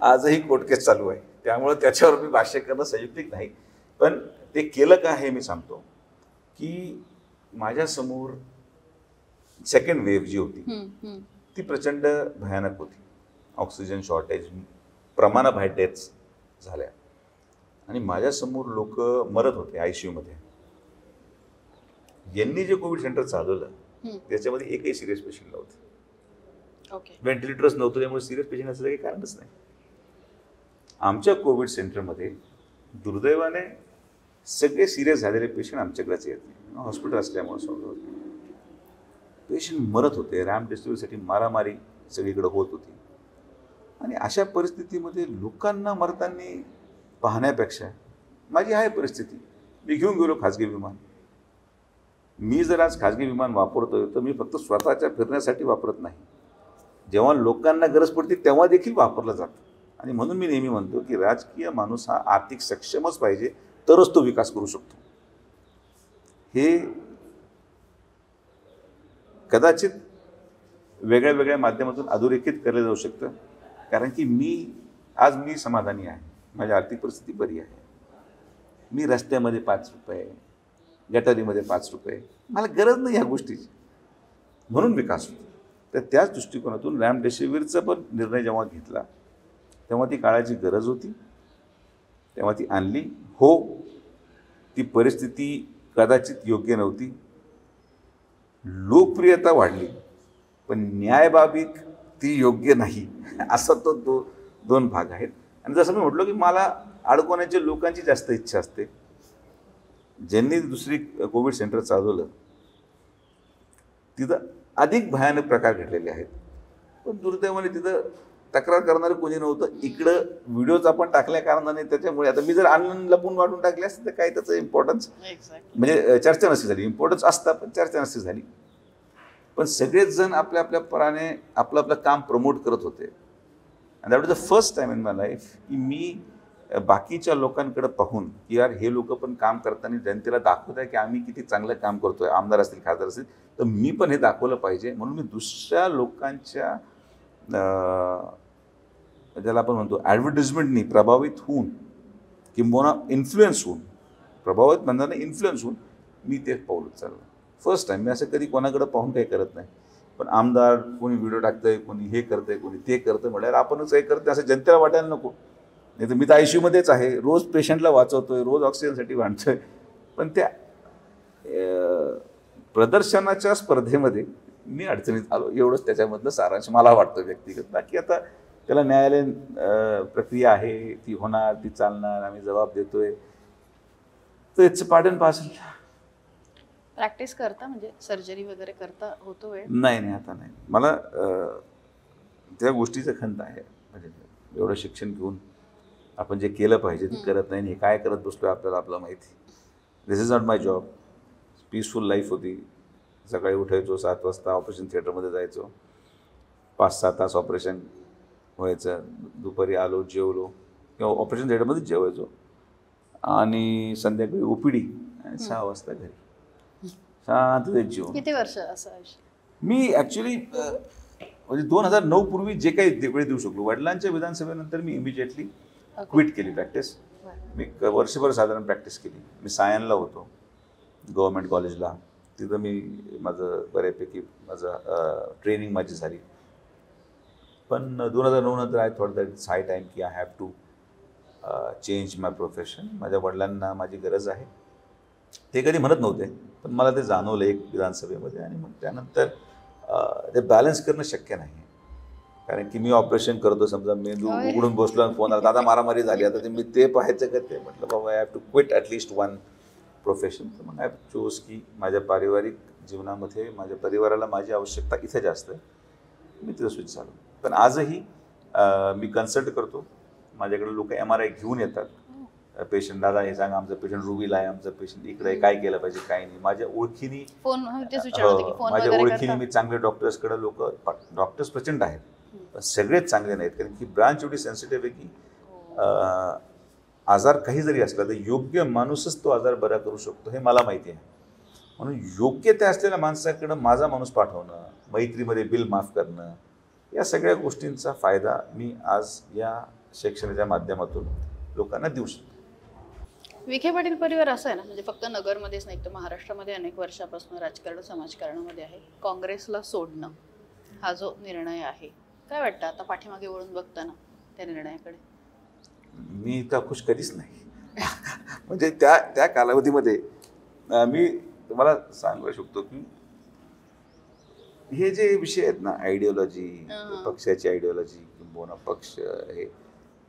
आजही कोर्ट केस चालू आहे, त्यामुळं त्याच्यावर मी भाष्य करणं संयुक्तिक नाही. पण ते केलं का हे मी सांगतो की माझ्यासमोर सेकंड वेव्ह जी होती ती प्रचंड भयानक होती. ऑक्सिजन शॉर्टेज, प्रमाणाबाहेर डेथ्स झाल्या आणि माझ्यासमोर लोक मरत होते ICUमध्ये. यांनी जे कोविड सेंटर चालवलं त्याच्यामध्ये एकही सिरियस पेशंट नव्हते. व्हेंटिलेटर्स नव्हतं, त्यामुळे सिरियस पेशंट असं काही कारणच नाही. आमच्या कोविड सेंटरमध्ये दुर्दैवाने सगळे सिरियस झालेले पेशंट आमच्याकडेच येत नाही, हॉस्पिटल असल्यामुळे सॉल्व्ह होते. पेशंट मरत होते, रॅम्प डिस्ट्रीब्युटसाठी मारामारी सगळीकडे होत होती. आणि अशा परिस्थितीमध्ये लोकांना मरताना पाहण्यापेक्षा माझी आहे परिस्थिती, मी घेऊन गेलो खाजगी विमान. मी जर आज खाजगी विमान वापरतोय तर मी फक्त स्वतःच्या फिरण्यासाठी वापरत नाही, जेव्हा लोकांना गरज पडते तेव्हा देखील वापरलं जातं. आणि म्हणून मी नेहमी म्हणतो की राजकीय माणूस हा आर्थिक सक्षमच पाहिजे, तरच तो विकास करू शकतो. हे कदाचित वेगळ्या वेगळ्या माध्यमातून अधोरेखित केलं जाऊ शकतं, कारण की मी समाधानी आहे, माझी आर्थिक परिस्थिती बरी आहे. मी रस्त्यामध्ये 5 रुपये, गटारीमध्ये 5 रुपये, मला गरज नाही ह्या गोष्टीची, म्हणून विकास होतो. तर त्याच दृष्टिकोनातून रॅमडेसिवीरचा पण निर्णय जेव्हा घेतला तेव्हा ती काळाची गरज होती, तेव्हा ती आणली. हो, ती परिस्थिती कदाचित योग्य नव्हती, लोकप्रियता वाढली, पण न्यायबाबीत ती योग्य नाही, असा तो दोन भाग आहेत. आणि जसं मी म्हटलो की मला अडकवण्याच्या लोकांची जास्त इच्छा असते. ज्यांनी दुसरी कोविड सेंटर चालवलं तिथं अधिक भयानक प्रकार घडलेले आहेत, पण दुर्दैवाने तिथं तक्रार करणारं कोणी नव्हतं. इकडं व्हिडिओज आपण टाकल्या कारणाने त्याच्यामुळे आता मी जर ऑनलाईन लपून वाटून टाकले असते तर काय त्याचं इम्पॉर्टन्स म्हणजे चर्चा नसती झाली. इम्पॉर्टन्स असतं पण चर्चा नसती झाली. पण सगळेच जण आपल्या आपल्या पराने आपलं आपलं काम प्रमोट करत होते. And that was the first time in my life की मी बाकीच्या लोकांकडे पाहून की यार हे लोक पण काम करताना जनतेला दाखवत आहे की आम्ही किती चांगलं काम करतोय, आमदार असतील खासदार असतील तर मी पण हे दाखवलं पाहिजे. म्हणून मी दुसऱ्या लोकांच्या ज्याला आपण म्हणतो ॲडव्हर्टिजमेंटनी प्रभावित होऊन किंबहुना इन्फ्लुएन्स होऊन, प्रभावित म्हणताना इन्फ्लुएन्स होऊन मी ते पाऊल उचललं. First time. मी असं कधी कोणाकडे पाहून काही करत नाही, पण आमदार कोणी व्हिडिओ टाकतंय, कोणी हे करतंय, कोणी ते करतंय म्हटल्यावर आपणच हे करतंय असं जनतेला वाटायला नको. नाही तर मी तर ICUमध्येच आहे, रोज पेशंटला वाचवतोय, रोज ऑक्सिजनसाठी भांडतोय. पण त्या प्रदर्शनाच्या स्पर्धेमध्ये मी अडचणीत आलो, एवढंच त्याच्यामधलं सारांश मला वाटतं व्यक्तिगत. बाकी आता त्याला न्यायालयीन प्रक्रिया आहे, ती होणार, ती चालणार, आम्ही जबाब देतोय, तर it's part and parcel. Practice करता म्हणजे सर्जरी वगैरे करता होतो वेळ? नाही आता नाही. मला त्या गोष्टीचं खंत आहे. म्हणजे एवढं शिक्षण घेऊन आपण जे केलं पाहिजे ते करत नाही. हे काय करत बसतोय आपल्याला आपलं माहिती. This is not my job. Peaceful life होती. सकाळी उठायचो 7 वाजता, ऑपरेशन थिएटरमध्ये जायचो, 5-6 तास ऑपरेशन व्हायचं, दुपारी आलो, जेवलो किंवा ऑपरेशन थिएटरमध्येच जेवायचो आणि संध्याकाळी OPD आणि 6 वाजता घरी शांततेत जेवण. किती वर्ष असं? मी ॲक्च्युली म्हणजे 2009 पूर्वी जे काही वेळ देऊ शकलो. वडिलांच्या विधानसभेनंतर मी इमिजिएटली क्विट केली प्रॅक्टिस. मी वर्षभर साधारण प्रॅक्टिस केली. मी सायनला होतो गव्हर्मेंट कॉलेजला, तिथं मी माझं बऱ्यापैकी ट्रेनिंग माझी झाली. पण 2009 नंतर I thought that it's high time की I have to change my profession. माझ्या वडिलांना माझी गरज आहे. ते कधी म्हणत नव्हते, पण मला ते जाणवलं एक विधानसभेमध्ये. आणि मग त्यानंतर ते बॅलन्स करणं शक्य नाही, कारण की मी ऑपरेशन करतो, समजा मेंदू उघडून बसलो आणि फोन आला, दादा मारामारी झाली, आता ते मी ते पाहायचं का ते. म्हटलं बाबा I have to quit at least one profession. तर मग आय चूज की माझ्या पारिवारिक जीवनामध्ये माझ्या परिवाराला माझी आवश्यकता इथे जास्त आहे, मी तिथं स्विच झालो. पण आजही मी कन्सल्ट करतो. माझ्याकडे लोक MRI घेऊन येतात. पेशंट, दादा हे सांगा, आमचं पेशंट रुबीला आहे, आमचं पेशंट इकडे आहे, काय केलं पाहिजे काय नाही. माझ्या ओळखीने मी चांगले डॉक्टर्सकडे लोक, डॉक्टर्स प्रचंड आहेत पण सगळेच चांगले नाहीत, कारण की ब्रांच एवढी सेन्सिटिव्ह आहे की आजार काही जरी असला तर योग्य माणूसच तो आजार बरा करू शकतो, हे मला माहिती आहे. म्हणून योग्य ते असलेल्या माणसाकडं माझा माणूस पाठवणं, मैत्रीमध्ये बिल माफ करणं, या सगळ्या गोष्टींचा फायदा मी आज या शिक्षणाच्या माध्यमातून लोकांना देऊ शकतो. विखे पाटील परिवार असं आहे ना, म्हणजे फक्त नगरमध्येच नाही तर महाराष्ट्रामध्ये अनेक वर्षापासून राजकारण समाजकारणामध्ये आहे. काँग्रेसला सोडणं हा जो निर्णय आहे, काय वाटतं आता पाठीमागे वळून बघताना त्या निर्णयाकडे? मी तर खुश कधीच नाही. म्हणजे त्या कालावधीमध्ये मी तुम्हाला सांगू शकतो की हे जे विषय आहेत ना, आयडिओलॉजी, पक्षाची आयडिओलॉजी किंवा पक्ष, हे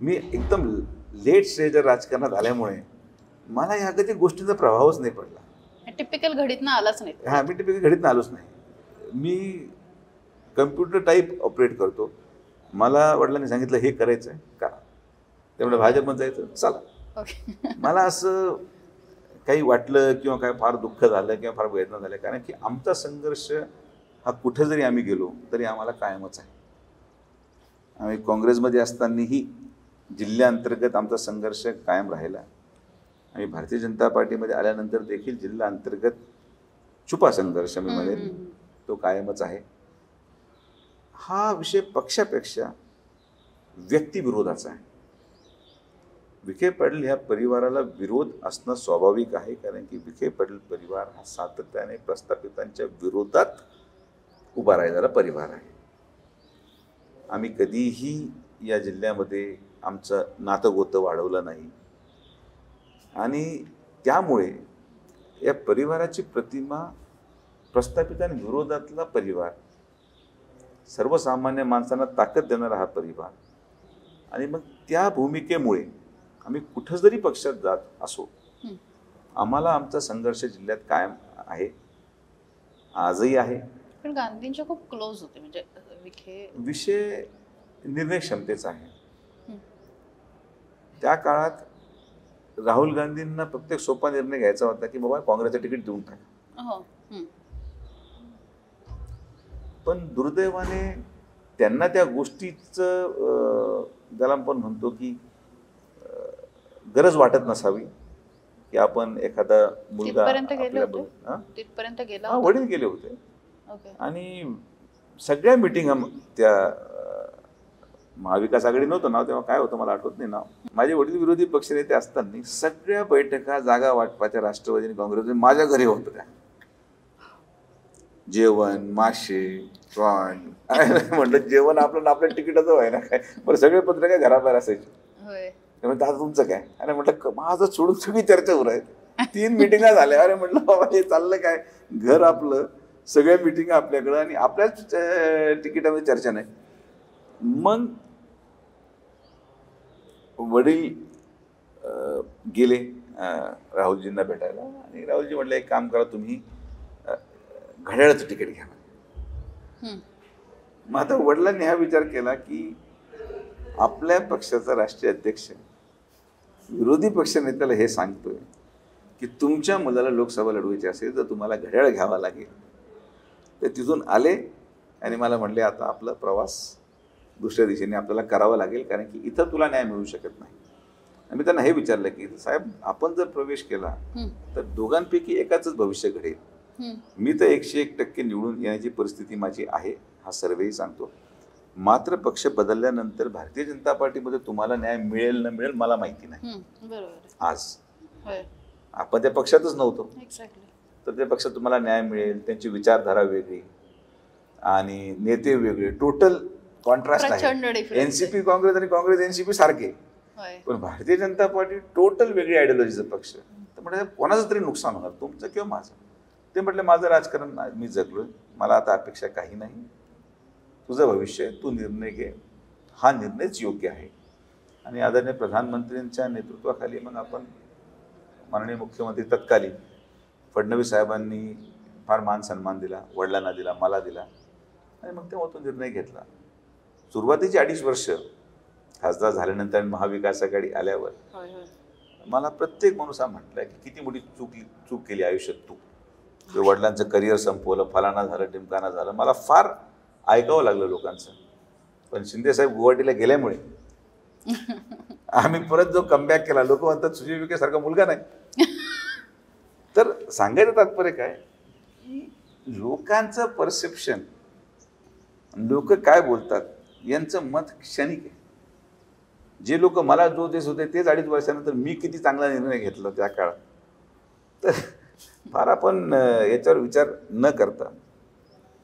मी एकदम लेट स्टेज राजकारणात आल्यामुळे मला ह्या कधी गोष्टींचा प्रभावच नाही पडला. टिपिकल घडीतनं आलाच नाही. हां, मी टिपिकल घडीत आलोच नाही. मी कम्प्युटर टाईप ऑपरेट करतो. मला वडिलांनी सांगितलं हे करायचं आहे, करा. त्यामुळे भाजपमध्ये जायचं, चला. मला असं काही वाटलं किंवा काय फार दुःख झालं किंवा फार वेदना झाल्या, कारण की आमचा संघर्ष हा कुठं जरी आम्ही गेलो तरी आम्हाला कायमच आहे. आम्ही काँग्रेसमध्ये असतानाही जिल्ह्याअंतर्गत आमचा संघर्ष कायम राहिला. आम्ही भारतीय जनता पार्टीमध्ये आल्यानंतर देखील जिल्हा अंतर्गत छुपा संघर्ष मी म्हणेन तो कायमच आहे. हा विषय पक्षापेक्षा व्यक्तिविरोधाचा आहे. विखे पाटील ह्या परिवाराला विरोध असणं स्वाभाविक आहे, कारण की विखे पाटील परिवार हा सातत्याने प्रस्थापितांच्या विरोधात उभा राहिलेला परिवार आहे. आम्ही कधीही या जिल्ह्यामध्ये आमचं नातं-गोतं वाढवलं नाही आणि त्यामुळे या परिवाराची प्रतिमा प्रस्थापितांविरोधातला परिवार, सर्वसामान्य माणसांना ताकद देणारा हा परिवार, आणि मग त्या भूमिकेमुळे आम्ही कुठं जरी पक्षात जात असो, आम्हाला आमचा संघर्ष जिल्ह्यात कायम आहे, आजही आहे. पण गांधींच्या खूप क्लोज होते, म्हणजे विखे विषय निर्णय क्षमतेचा आहे. त्या काळात राहुल गांधींना प्रत्येक सोपा निर्णय घ्यायचा होता की बाबा काँग्रेसचं तिकीट देऊन टाका. पण दुर्दैवाने त्यांना त्या गोष्टीचं ज्याला आपण म्हणतो की गरज वाटत नसावी की आपण एखादा मुलगा तिथपर्यंत गेला. वडील गेले होते आणि सगळ्या मिटिंग त्या महाविकास आघाडी नव्हतं नाव तेव्हा, काय होतं मला आठवत नाही नाव. माझे वडील विरोधी पक्षनेते असताना सगळ्या बैठका जागा वाटपाच्या राष्ट्रवादी आणि काँग्रेस माझ्या घरी होतं. त्या जेवण, मासे, प्रॉन, म्हटलं जेवण आपलं आपल्या तिकिटाचं आहे ना काय, बरं सगळे पत्रकार घराबाहेर असायचे. त्यामुळे दादा तुमचं काय, अरे म्हटलं माझं सोडून सगळी चर्चा होत आहे. 3 मिटिंगा झाल्या. अरे म्हटलं बाबा हे चाललं काय, घर आपलं, सगळ्या मिटिंगा आपल्याकडं आणि आपल्याच तिकिटामध्ये चर्चा नाही. मग वडील गेले राहुलजींना भेटायला आणि राहुलजी म्हटलं एक काम करा, तुम्ही घड्याळाचं तिकीट घ्या. मग आता वडिलांनी हा विचार केला की आपल्या पक्षाचा राष्ट्रीय अध्यक्ष विरोधी पक्षनेत्याला हे सांगतोय की तुमच्या मुलाला लोकसभा लढवायची असेल तर तुम्हाला घड्याळ घ्यावा लागेल. ते तिथून आले आणि मला म्हणले आता आपला प्रवास दुसऱ्या दिशेने आपल्याला करावा लागेल, कारण की इथं तुला न्याय मिळू शकत नाही. आणि मी त्यांना हे विचारलं की साहेब आपण जर प्रवेश केला तर दोघांपैकी एकाच भविष्य घडेल. मी तर 101% निवडून येण्याची परिस्थिती माझी आहे, हा सर्वेही सांगतो. मात्र पक्ष बदलल्यानंतर भारतीय जनता पार्टीमध्ये तुम्हाला न्याय मिळेल न मिळेल मला माहिती नाही. आज आपण त्या पक्षातच नव्हतो, तर त्या पक्षात तुम्हाला न्याय मिळेल, त्यांची विचारधारा वेगळी आणि नेते वेगळे, टोटल कॉन्ट्रास्ट आहे. एनसीपी काँग्रेस आणि काँग्रेस एनसीपी सारखे, पण भारतीय जनता पार्टी टोटल वेगळी आयडिओलॉजीचं पक्ष. तर म्हणजे कोणाचं तरी नुकसान होणार, तुमचं किंवा माझं. ते म्हटलं माझं राजकारण मी जगलोय, मला आता अपेक्षा काही नाही, तुझं भविष्य तू निर्णय घे, हा निर्णयच योग्य आहे. आणि आदरणीय प्रधानमंत्र्यांच्या नेतृत्वाखाली मग आपण माननीय मुख्यमंत्री तत्कालीन फडणवीस साहेबांनी फार मान सन्मान दिला, वडिलांना दिला, मला दिला आणि मग तेव्हा तो निर्णय घेतला. सुरुवातीची 2.5 वर्ष खासदार झाल्यानंतर महाविकास आघाडी आल्यावर मला प्रत्येक माणूस हा म्हटलं की किती मोठी चूक केली आयुष्यात तू, वडिलांचं करिअर संपवलं, फलाना झालं, टिमकाना झालं. मला फार ऐकावं लागलं लोकांचं. पण शिंदेसाहेब गुवाहाटीला गेल्यामुळे आम्ही परत जो कमबॅक केला, लोक म्हणतात सुजय विखे सारखा मुलगा नाही. तर सांगायचं तात्पर्य काय की लोकांचं परसेप्शन, लोक काय बोलतात यांचं मत क्षणिक आहे. जे लोक मला जो देश होते तेच 2.5 वर्षानंतर मी किती चांगला निर्णय घेतला त्या काळात, तर फार आपण याच्यावर विचार न करता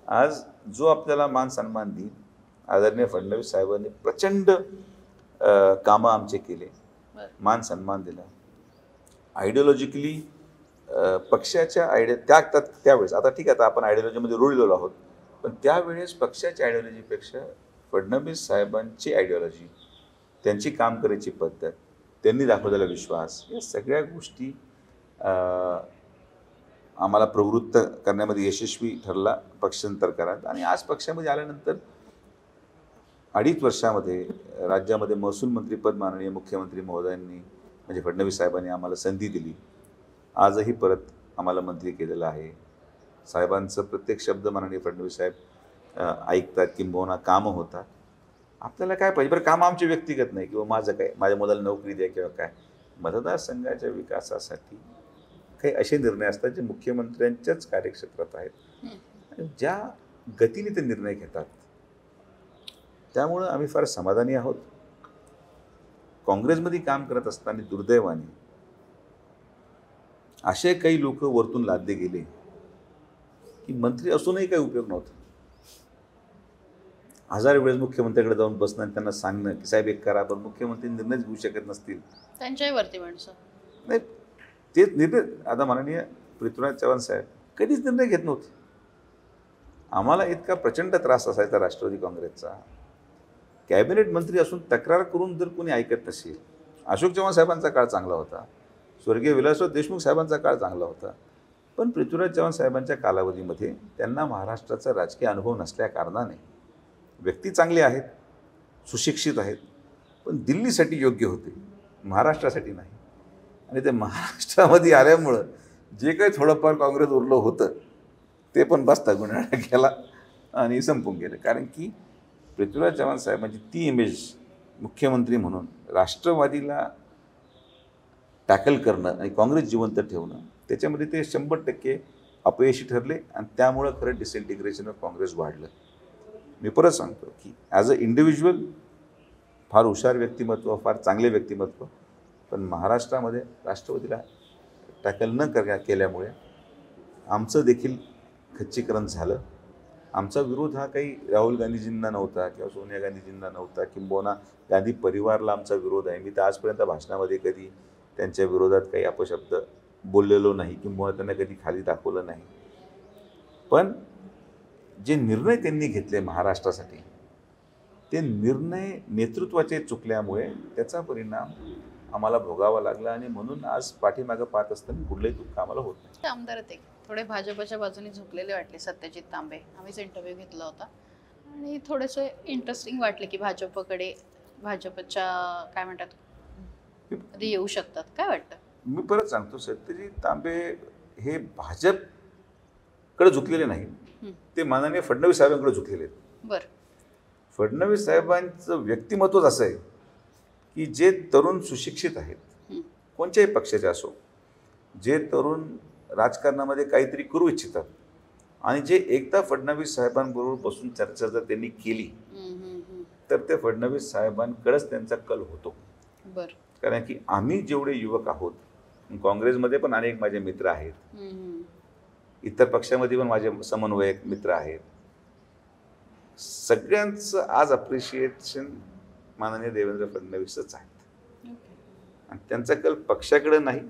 आज जो आपल्याला मान सन्मान देईल, आदरणीय फडणवीस साहेबांनी प्रचंड कामं आमचे केले, मान सन्मान दिला. आयडिओलॉजिकली पक्षाच्या त्यावेळेस, आता ठीक आहे आता आपण आयडिओलॉजीमध्ये रुळलेलो आहोत, पण त्यावेळेस पक्षाच्या आयडिओलॉजीपेक्षा फडणवीस साहेबांची आयडिओलॉजी, त्यांची काम करायची पद्धत, त्यांनी दाखवलेला विश्वास, या सगळ्या गोष्टी आम्हाला प्रवृत्त करण्यामध्ये यशस्वी ठरला पक्षांतर करत. आणि आज पक्षामध्ये आल्यानंतर 2.5 वर्षामध्ये राज्यामध्ये महसूल मंत्रीपद माननीय मुख्यमंत्री महोदयांनी म्हणजे फडणवीस साहेबांनी आम्हाला संधी दिली. आजही परत आम्हाला मंत्री केलेलं आहे. साहेबांचं प्रत्येक शब्द माननीय फडणवीस साहेब ऐकतात, किंबहुना कामं होतात. आपल्याला काय पाहिजे बरं, कामं आमचे व्यक्तिगत नाही किंवा माझं काय, माझ्या मुलाला नोकरी द्या किंवा काय, मतदारसंघाच्या विकासासाठी काही असे निर्णय असतात जे मुख्यमंत्र्यांच्याच कार्यक्षेत्रात आहेत आणि ज्या गतीने ते निर्णय घेतात. त्यामुळं आम्ही फार समाधानी आहोत. काँग्रेसमध्ये काम करत असताना दुर्दैवाने असे काही लोक वरतून लादले गेले की मंत्री असूनही काही उपयोग नव्हता. 1000 वेळेस मुख्यमंत्र्याकडे जाऊन बसणं आणि त्यांना सांगणं की साहेब एक करा, पण मुख्यमंत्री निर्णयच घेऊ शकत नसतील. त्यांच्याही वरती माणसं नाही, ते निर्णय आता माननीय पृथ्वीराज चव्हाण साहेब कधीच निर्णय घेत नव्हते. आम्हाला इतका प्रचंड त्रास असायचा राष्ट्रवादी काँग्रेसचा. कॅबिनेट मंत्री असून तक्रार करून जर कोणी ऐकत नसेल, अशोक चव्हाण साहेबांचा काळ चांगला होता, स्वर्गीय विलासराव देशमुख साहेबांचा काळ चांगला होता, पण पृथ्वीराज चव्हाण साहेबांच्या कालावधीमध्ये त्यांना महाराष्ट्राचा राजकीय अनुभव नसल्या कारणाने, व्यक्ती चांगले आहेत, सुशिक्षित आहेत, पण दिल्लीसाठी योग्य होते, महाराष्ट्रासाठी नाही. आणि ते महाराष्ट्रामध्ये आल्यामुळं जे काही थोडंफार काँग्रेस उरलं होतं ते पण बसता गुन्हा केला आणि संपून गेलं. कारण की पृथ्वीराज चव्हाण साहेबांची ती इमेज मुख्यमंत्री म्हणून राष्ट्रवादीला टॅकल करणं आणि काँग्रेस जिवंत ठेवणं, त्याच्यामध्ये ते 100% अपयशी ठरले आणि त्यामुळं खरं डिसइंटिग्रेशन ऑफ काँग्रेस वाढलं. मी परत सांगतो की ॲज अ इंडिव्हिज्युअल फार हुशार व्यक्तिमत्व, फार चांगले व्यक्तिमत्व, पण महाराष्ट्रामध्ये राष्ट्रवादीला टॅकल न केल्यामुळे आमचं देखील खच्चीकरण झालं. आमचा विरोध हा काही राहुल गांधीजींना नव्हता किंवा सोनिया गांधीजींना नव्हता, किंबहुना गांधी परिवाराला आमचा विरोध आहे. मी तर आजपर्यंत भाषणामध्ये कधी त्यांच्या विरोधात काही अपशब्द बोललेलो नाही, किंबहुना त्यांना कधी खाली दाखवलं नाही. पण जे निर्णय त्यांनी घेतले महाराष्ट्रासाठी, ते निर्णय नेतृत्वाचे चुकल्यामुळे त्याचा परिणाम आम्हाला भोगावा लागला आणि म्हणून आज पाठीमागं पाहत असताना कुठलंही दुःख आम्हाला होत नाही. आमदार ते थोडे भाजपच्या बाजूने झुकलेले वाटले. सत्यजित तांबे, आम्हीच इंटरव्ह्यू घेतला होता आणि थोडेसे इंटरेस्टिंग वाटले की भाजपच्या काय म्हणतात कधी येऊ शकतात. काय वाटतं? मी परत सांगतो, सत्यजित तांबे हे भाजपकडे झुकलेले नाही, ते माननीय फडणवीस साहेबांकडे झुकलेले आहेत. बरं. फडणवीस साहेबांचं व्यक्तिमत्वच असं आहे की जे तरुण सुशिक्षित आहेत, कोणत्याही पक्षाचे असो, जे तरुण राजकारणामध्ये काहीतरी करू इच्छितात आणि जे एकदा फडणवीस साहेबांबरोबर बसून चर्चा जर त्यांनी केली तर ते फडणवीस साहेबांकडेच त्यांचा कल होतो. बरं. कारण की आम्ही जेवढे युवक आहोत, काँग्रेसमध्ये पण अनेक माझे मित्र आहेत, इतर पक्षामध्ये पण माझे समन्वयक मित्र आहेत, सगळ्यांचं आज अप्रिशिएशन माननीय देवेंद्र फडणवीसच आहेत आणि त्यांचा कल पक्षाकडे नाही.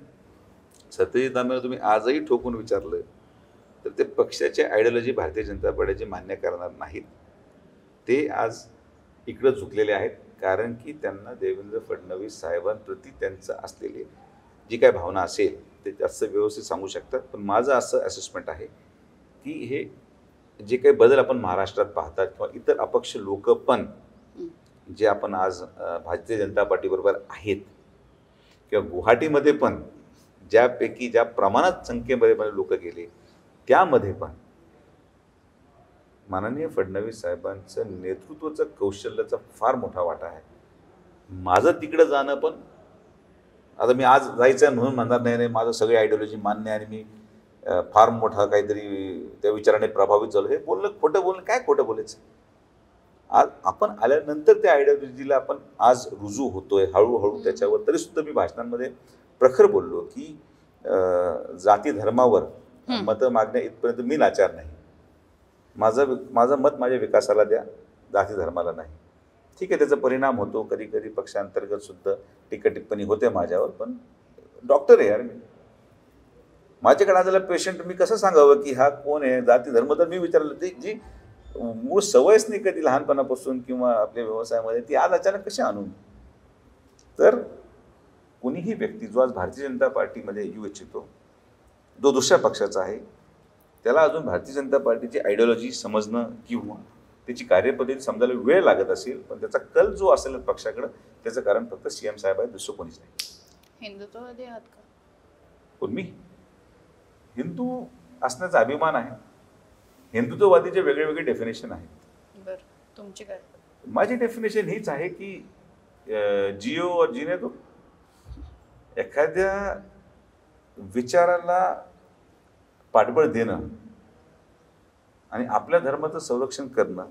सत्यजित तांबेला तुम्ही आजही ठोकून विचारलं तर ते पक्षाची आयडिओलॉजी भारतीय जनता पार्टीची मान्य करणार नाहीत. ते आज इकडं झुकलेले आहेत कारण की त्यांना देवेंद्र फडणवीस साहेबांप्रती त्यांचं असलेली जी काय भावना असेल ते जास्त व्यवस्थित सांगू शकतात. पण माझं असं असेसमेंट आहे की हे जे काही बदल आपण महाराष्ट्रात पाहतात किंवा इतर अपक्ष लोक पण जे आपण आज भारतीय जनता पार्टीबरोबर आहेत किंवा गुवाहाटीमध्ये पण ज्या प्रमाणात संख्येमध्ये लोक गेले, त्यामध्ये पण माननीय फडणवीस साहेबांचं नेतृत्वाचं कौशल्याचा फार मोठा वाटा आहे. माझं तिकडं जाणं पण, आता मी आज जायचं म्हणून म्हणणार नाही माझं सगळी आयडिओलॉजी मान्य आणि मी फार मोठा काहीतरी त्या विचाराने प्रभावित झालो, हे बोलणं खोटं बोलणं. काय खोटं बोलायचं? आज आपण आल्यानंतर त्या आयडिओलॉजीला आपण आज रुजू होतोय हळूहळू त्याच्यावर. तरी सुद्धा मी भाषणांमध्ये प्रखर बोललो की जाती धर्मावर मतं मागण्या इथपर्यंत मी लाचार नाही. माझं मत माझ्या विकासाला द्या, जाती धर्माला नाही. ठीक आहे, त्याचा परिणाम होतो, कधी कधी पक्षांतर्गत सुद्धा टीका टिप्पणी होते माझ्यावर, पण डॉक्टर आहे यार मी. माझ्याकडे आलेला पेशंट मी कसं सांगावं की हा कोण आहे, जाती धर्म तर मी विचारलं. ती जी मूळ सवयच नाही कधी लहानपणापासून किंवा आपल्या व्यवसायामध्ये, ती आज अचानक कशी आणून. तर कोणीही व्यक्ती जो आज भारतीय जनता पार्टीमध्ये येऊ इच्छितो, जो दुसऱ्या पक्षाचा आहे, त्याला अजून भारतीय जनता पार्टीची आयडिओलॉजी समजणं किंवा त्याची कार्यपद्धती समजायला वेळ लागत असेल, पण त्याचा कल जो असेल पक्षाकडं, त्याचं कारण फक्त CM साहेब आहे, दुसरं कोणीच नाही. हिंदुत्ववादी आहात का? पण मी हिंदू असण्याचा अभिमान आहे. हिंदुत्ववादीचे वेगळे वेगळे डेफिनेशन आहेत. बरं, तुमची काय? माझी डेफिनेशन हीच आहे की जियो और जीने दो. एखाद्या विचाराला पाठबळ देणं आणि आपल्या धर्माचं संरक्षण करणं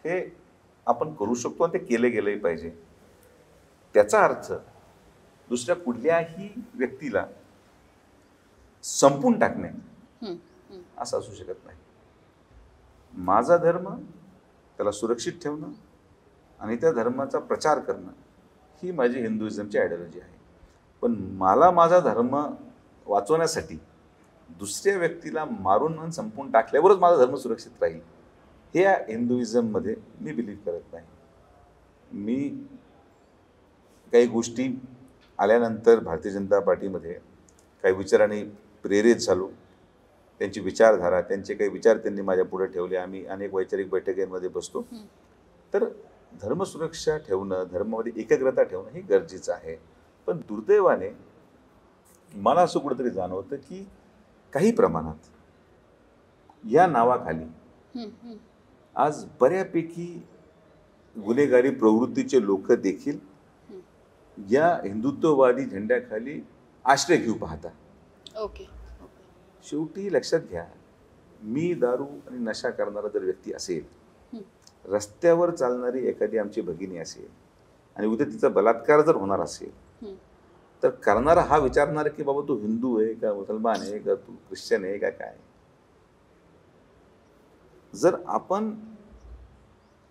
हे आपण करू शकतो आणि ते केले गेलंही पाहिजे. त्याचा अर्थ दुसऱ्या कुठल्याही व्यक्तीला संपून टाकणे असं असू शकत नाही. माझा धर्म त्याला सुरक्षित ठेवणं आणि त्या धर्माचा प्रचार करणं ही माझी हिंदुइझमची आयडिओलॉजी आहे. पण मला माझा धर्म वाचवण्यासाठी दुसऱ्या व्यक्तीला मारून आणि संपून टाकल्यावरच माझा धर्म सुरक्षित राहील हे या हिंदुइझममध्ये मी बिलीव्ह करत नाही. मी काही गोष्टी आल्यानंतर भारतीय जनता पार्टीमध्ये काही विचारांनी प्रेरित झालो. त्यांची विचारधारा, त्यांचे काही विचार त्यांनी माझ्या पुढे ठेवले. आम्ही अनेक वैचारिक बैठकींमध्ये बसतो. तर धर्मसुरक्षा ठेवणं, धर्मामध्ये एकाग्रता ठेवणं हे गरजेचं आहे. पण दुर्दैवाने मला असं कुठंतरी जाणवतं की काही प्रमाणात या नावाखाली आज बऱ्यापैकी गुन्हेगारी प्रवृत्तीचे लोक देखील या हिंदुत्ववादी झेंड्याखाली आश्रय घेऊ पाहतात. ओके. शेवटी लक्षात घ्या, मी दारू आणि नशा करणारा जर व्यक्ती असेल, रस्त्यावर चालणारी एखादी आमची भगिनी असेल आणि उद्या तिचा बलात्कार जर होणार असेल, तर करणारा हा विचारणार की बाबा तू हिंदू आहे का, मुसलमान आहे का, तू ख्रिश्चन आहे का, काय. जर आपण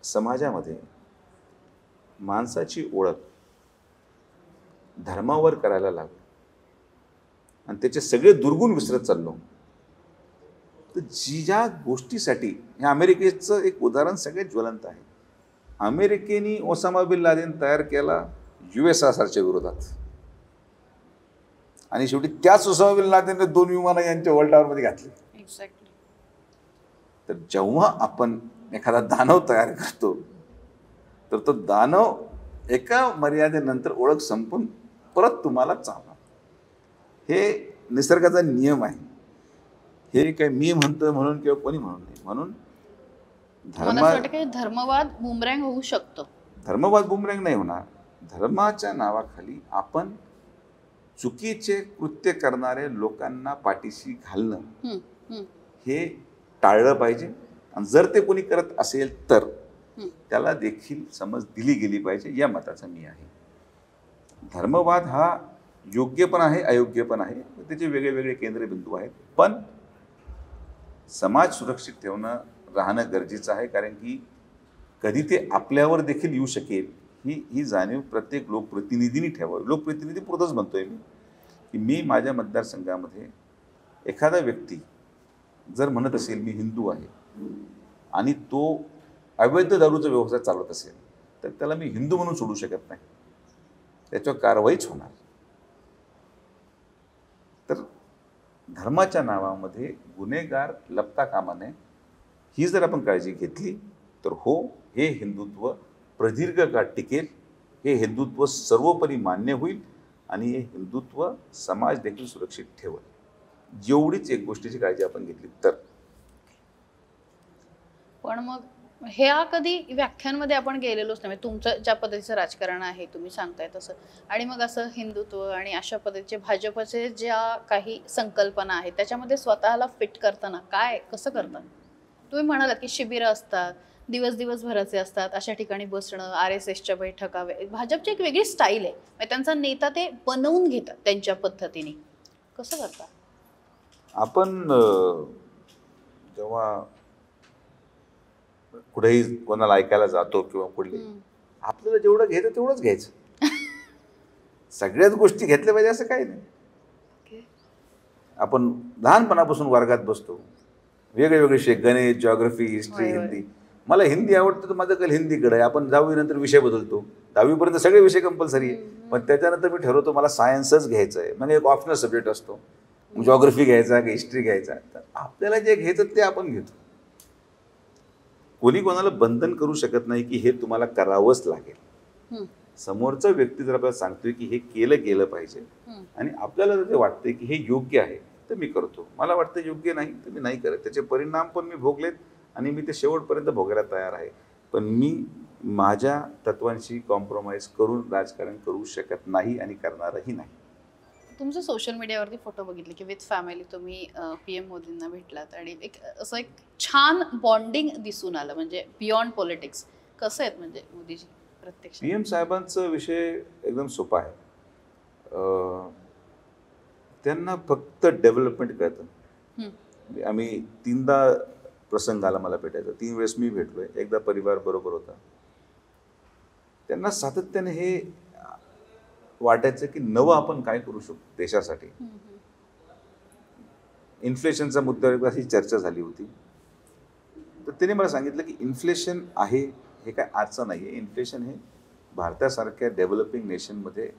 समाजामध्ये माणसाची ओळख धर्मावर करायला लागलो आणि त्याचे सगळे दुर्गुण विसरत चाललो, तर ज्या गोष्टीसाठी हे अमेरिकेचं एक उदाहरण सगळ्यात ज्वलंत आहे. अमेरिकेने ओसामा बिन लादेन तयार केला USSRच्या विरोधात आणि शेवटी त्याच ओसामा बिन लादेनने 2 विमानं यांच्या वर्ल्ड टॉवरमध्ये घातली. एक्झॅक्टली. तर जेव्हा आपण एखादा दानव तयार करतो, तर तो दानव एका मर्यादेनंतर ओळख संपून परत तुम्हाला चालणार. हे निसर्गाचा नियम आहे. हे काय मी म्हणतोय म्हणून किंवा कोणी म्हणून नाही. म्हणून मला असं वाटतं की धर्मवाद बुमरँग होऊ शकतो. धर्मवाद बुमरँग नाही होणार. धर्माच्या नावाखाली आपण चुकीचे कृत्य करणारे लोकांना पाठीशी घालणं हे टाळलं पाहिजे. आणि जर ते कोणी करत असेल तर त्याला देखील समज दिली गेली पाहिजे, या मताचा मी आहे. धर्मवाद हा योग्य पण आहे, अयोग्य पण आहे. त्याचे वेगळे वेगळे केंद्रबिंदू आहेत. पण समाज सुरक्षित ठेवणं राहणं गरजेचं आहे. कारण की कधी ते आपल्यावर देखील येऊ शकेल ही जाणीव प्रत्येक लोकप्रतिनिधींनी ठेवावी. लोकप्रतिनिधी पुरतच म्हणतोय मी की मी माझ्या मतदारसंघामध्ये एखादा व्यक्ती जर म्हणत असेल मी हिंदू आहे आणि तो अवैध दारूचा व्यवसाय चालवत असेल, तर त्याला मी हिंदू म्हणून सोडू शकत नाही. त्याच्यावर कारवाईच होणार. तर धर्माच्या नावामध्ये गुन्हेगार लपता कामा नये, ही जर आपण काळजी घेतली तर हो, हे हिंदुत्व प्रदीर्घ काळ टिकेल. हे हिंदुत्व सर्वोपरी मान्य होईल आणि हे हिंदुत्व समाज देखील सुरक्षित ठेवेल. एवढीच एक गोष्टीची काळजी आपण घेतली तर. पण मग ह्या कधी व्याख्यांमध्ये आपण गेलेलोच नाही. तुमचं ज्या पद्धतीचं राजकारण आहे तुम्ही सांगताय तसं, आणि मग असं हिंदुत्व आणि अशा पद्धतीचे भाजपचे ज्या काही संकल्पना आहेत त्याच्यामध्ये स्वतःला फिट करताना काय कसं करता तुम्ही म्हणालात की शिबिरं असतात, दिवसभराचे असतात, अशा ठिकाणी बसणं, RSSच्या बैठका, भाजपची एक वेगळी स्टाईल आहे. म्हणजे त्यांचा नेता ते बनवून घेतात त्यांच्या पद्धतीने. कसं करता? आपण जेव्हा कुठेही कोणाला ऐकायला जातो किंवा कुठले, आपल्याला जेवढं घ्यायचं तेवढंच घ्यायचं. सगळ्याच गोष्टी घेतल्या पाहिजे असं काही नाही. आपण लहानपणापासून वर्गात बसतो, वेगळे वेगळे विषय, गणित, जिओग्राफी, हिस्ट्री, होय, होय. हिंदी. मला हिंदी आवडतं तर माझं कल हिंदीकडे आहे. आपण 10वी नंतर विषय बदलतो. 10वीपर्यंत सगळे विषय कंपल्सरी आहे, पण त्याच्यानंतर मी ठरवतो मला सायन्सच घ्यायचं आहे. म्हणजे एक ऑप्शनल सब्जेक्ट असतो, जिओग्राफी घ्यायचा की हिस्ट्री घ्यायचा. तर आपल्याला जे घ्यायचं ते आपण घेतो. कोणी कोणाला बंधन करू शकत नाही की हे तुम्हाला करावंच लागेल. समोरचा व्यक्ती जर आपल्याला सांगतोय की हे केलं गेलं पाहिजे आणि आपल्याला जर ते वाटतंय की हे योग्य आहे तर मी करतो. मला वाटतं योग्य नाही तर मी नाही करत. त्याचे परिणाम पण मी भोगलेत आणि मी ते शेवटपर्यंत भोगायला तयार आहे. पण मी माझ्या तत्वांशी कॉम्प्रोमाइज करून राजकारण करू शकत नाही आणि करणारही नाही. तुमचे सोशल मीडियावरती फोटो बघितले की विथ फॅमिली तुम्ही PM मोदींना भेटलात आणि एक छान बॉन्डिंग दिसून आलं, म्हणजे बियॉन्ड पॉलिटिक्स. कसं आहेत म्हणजे मोदीजी प्रत्यक्ष? PM साहेबांचा विषय एकदम सोपा आहे. त्यांना फक्त डेव्हलपमेंट कळतं. आम्ही 3दा प्रसंग आला मला भेटायचा, 3 वेळेस मी भेटलोय, एकदा परिवार बरोबर होता. त्यांना सातत्याने हे वाटायचं की नवं आपण काय करू शकतो देशासाठी. इन्फ्लेशनचा मुद्द्यावर अशी चर्चा झाली होती. तर त्याने मला सांगितलं की इन्फ्लेशन आहे हे काय आजचं नाही आहे. इन्फ्लेशन हे भारतासारख्या डेव्हलपिंग नेशनमध्ये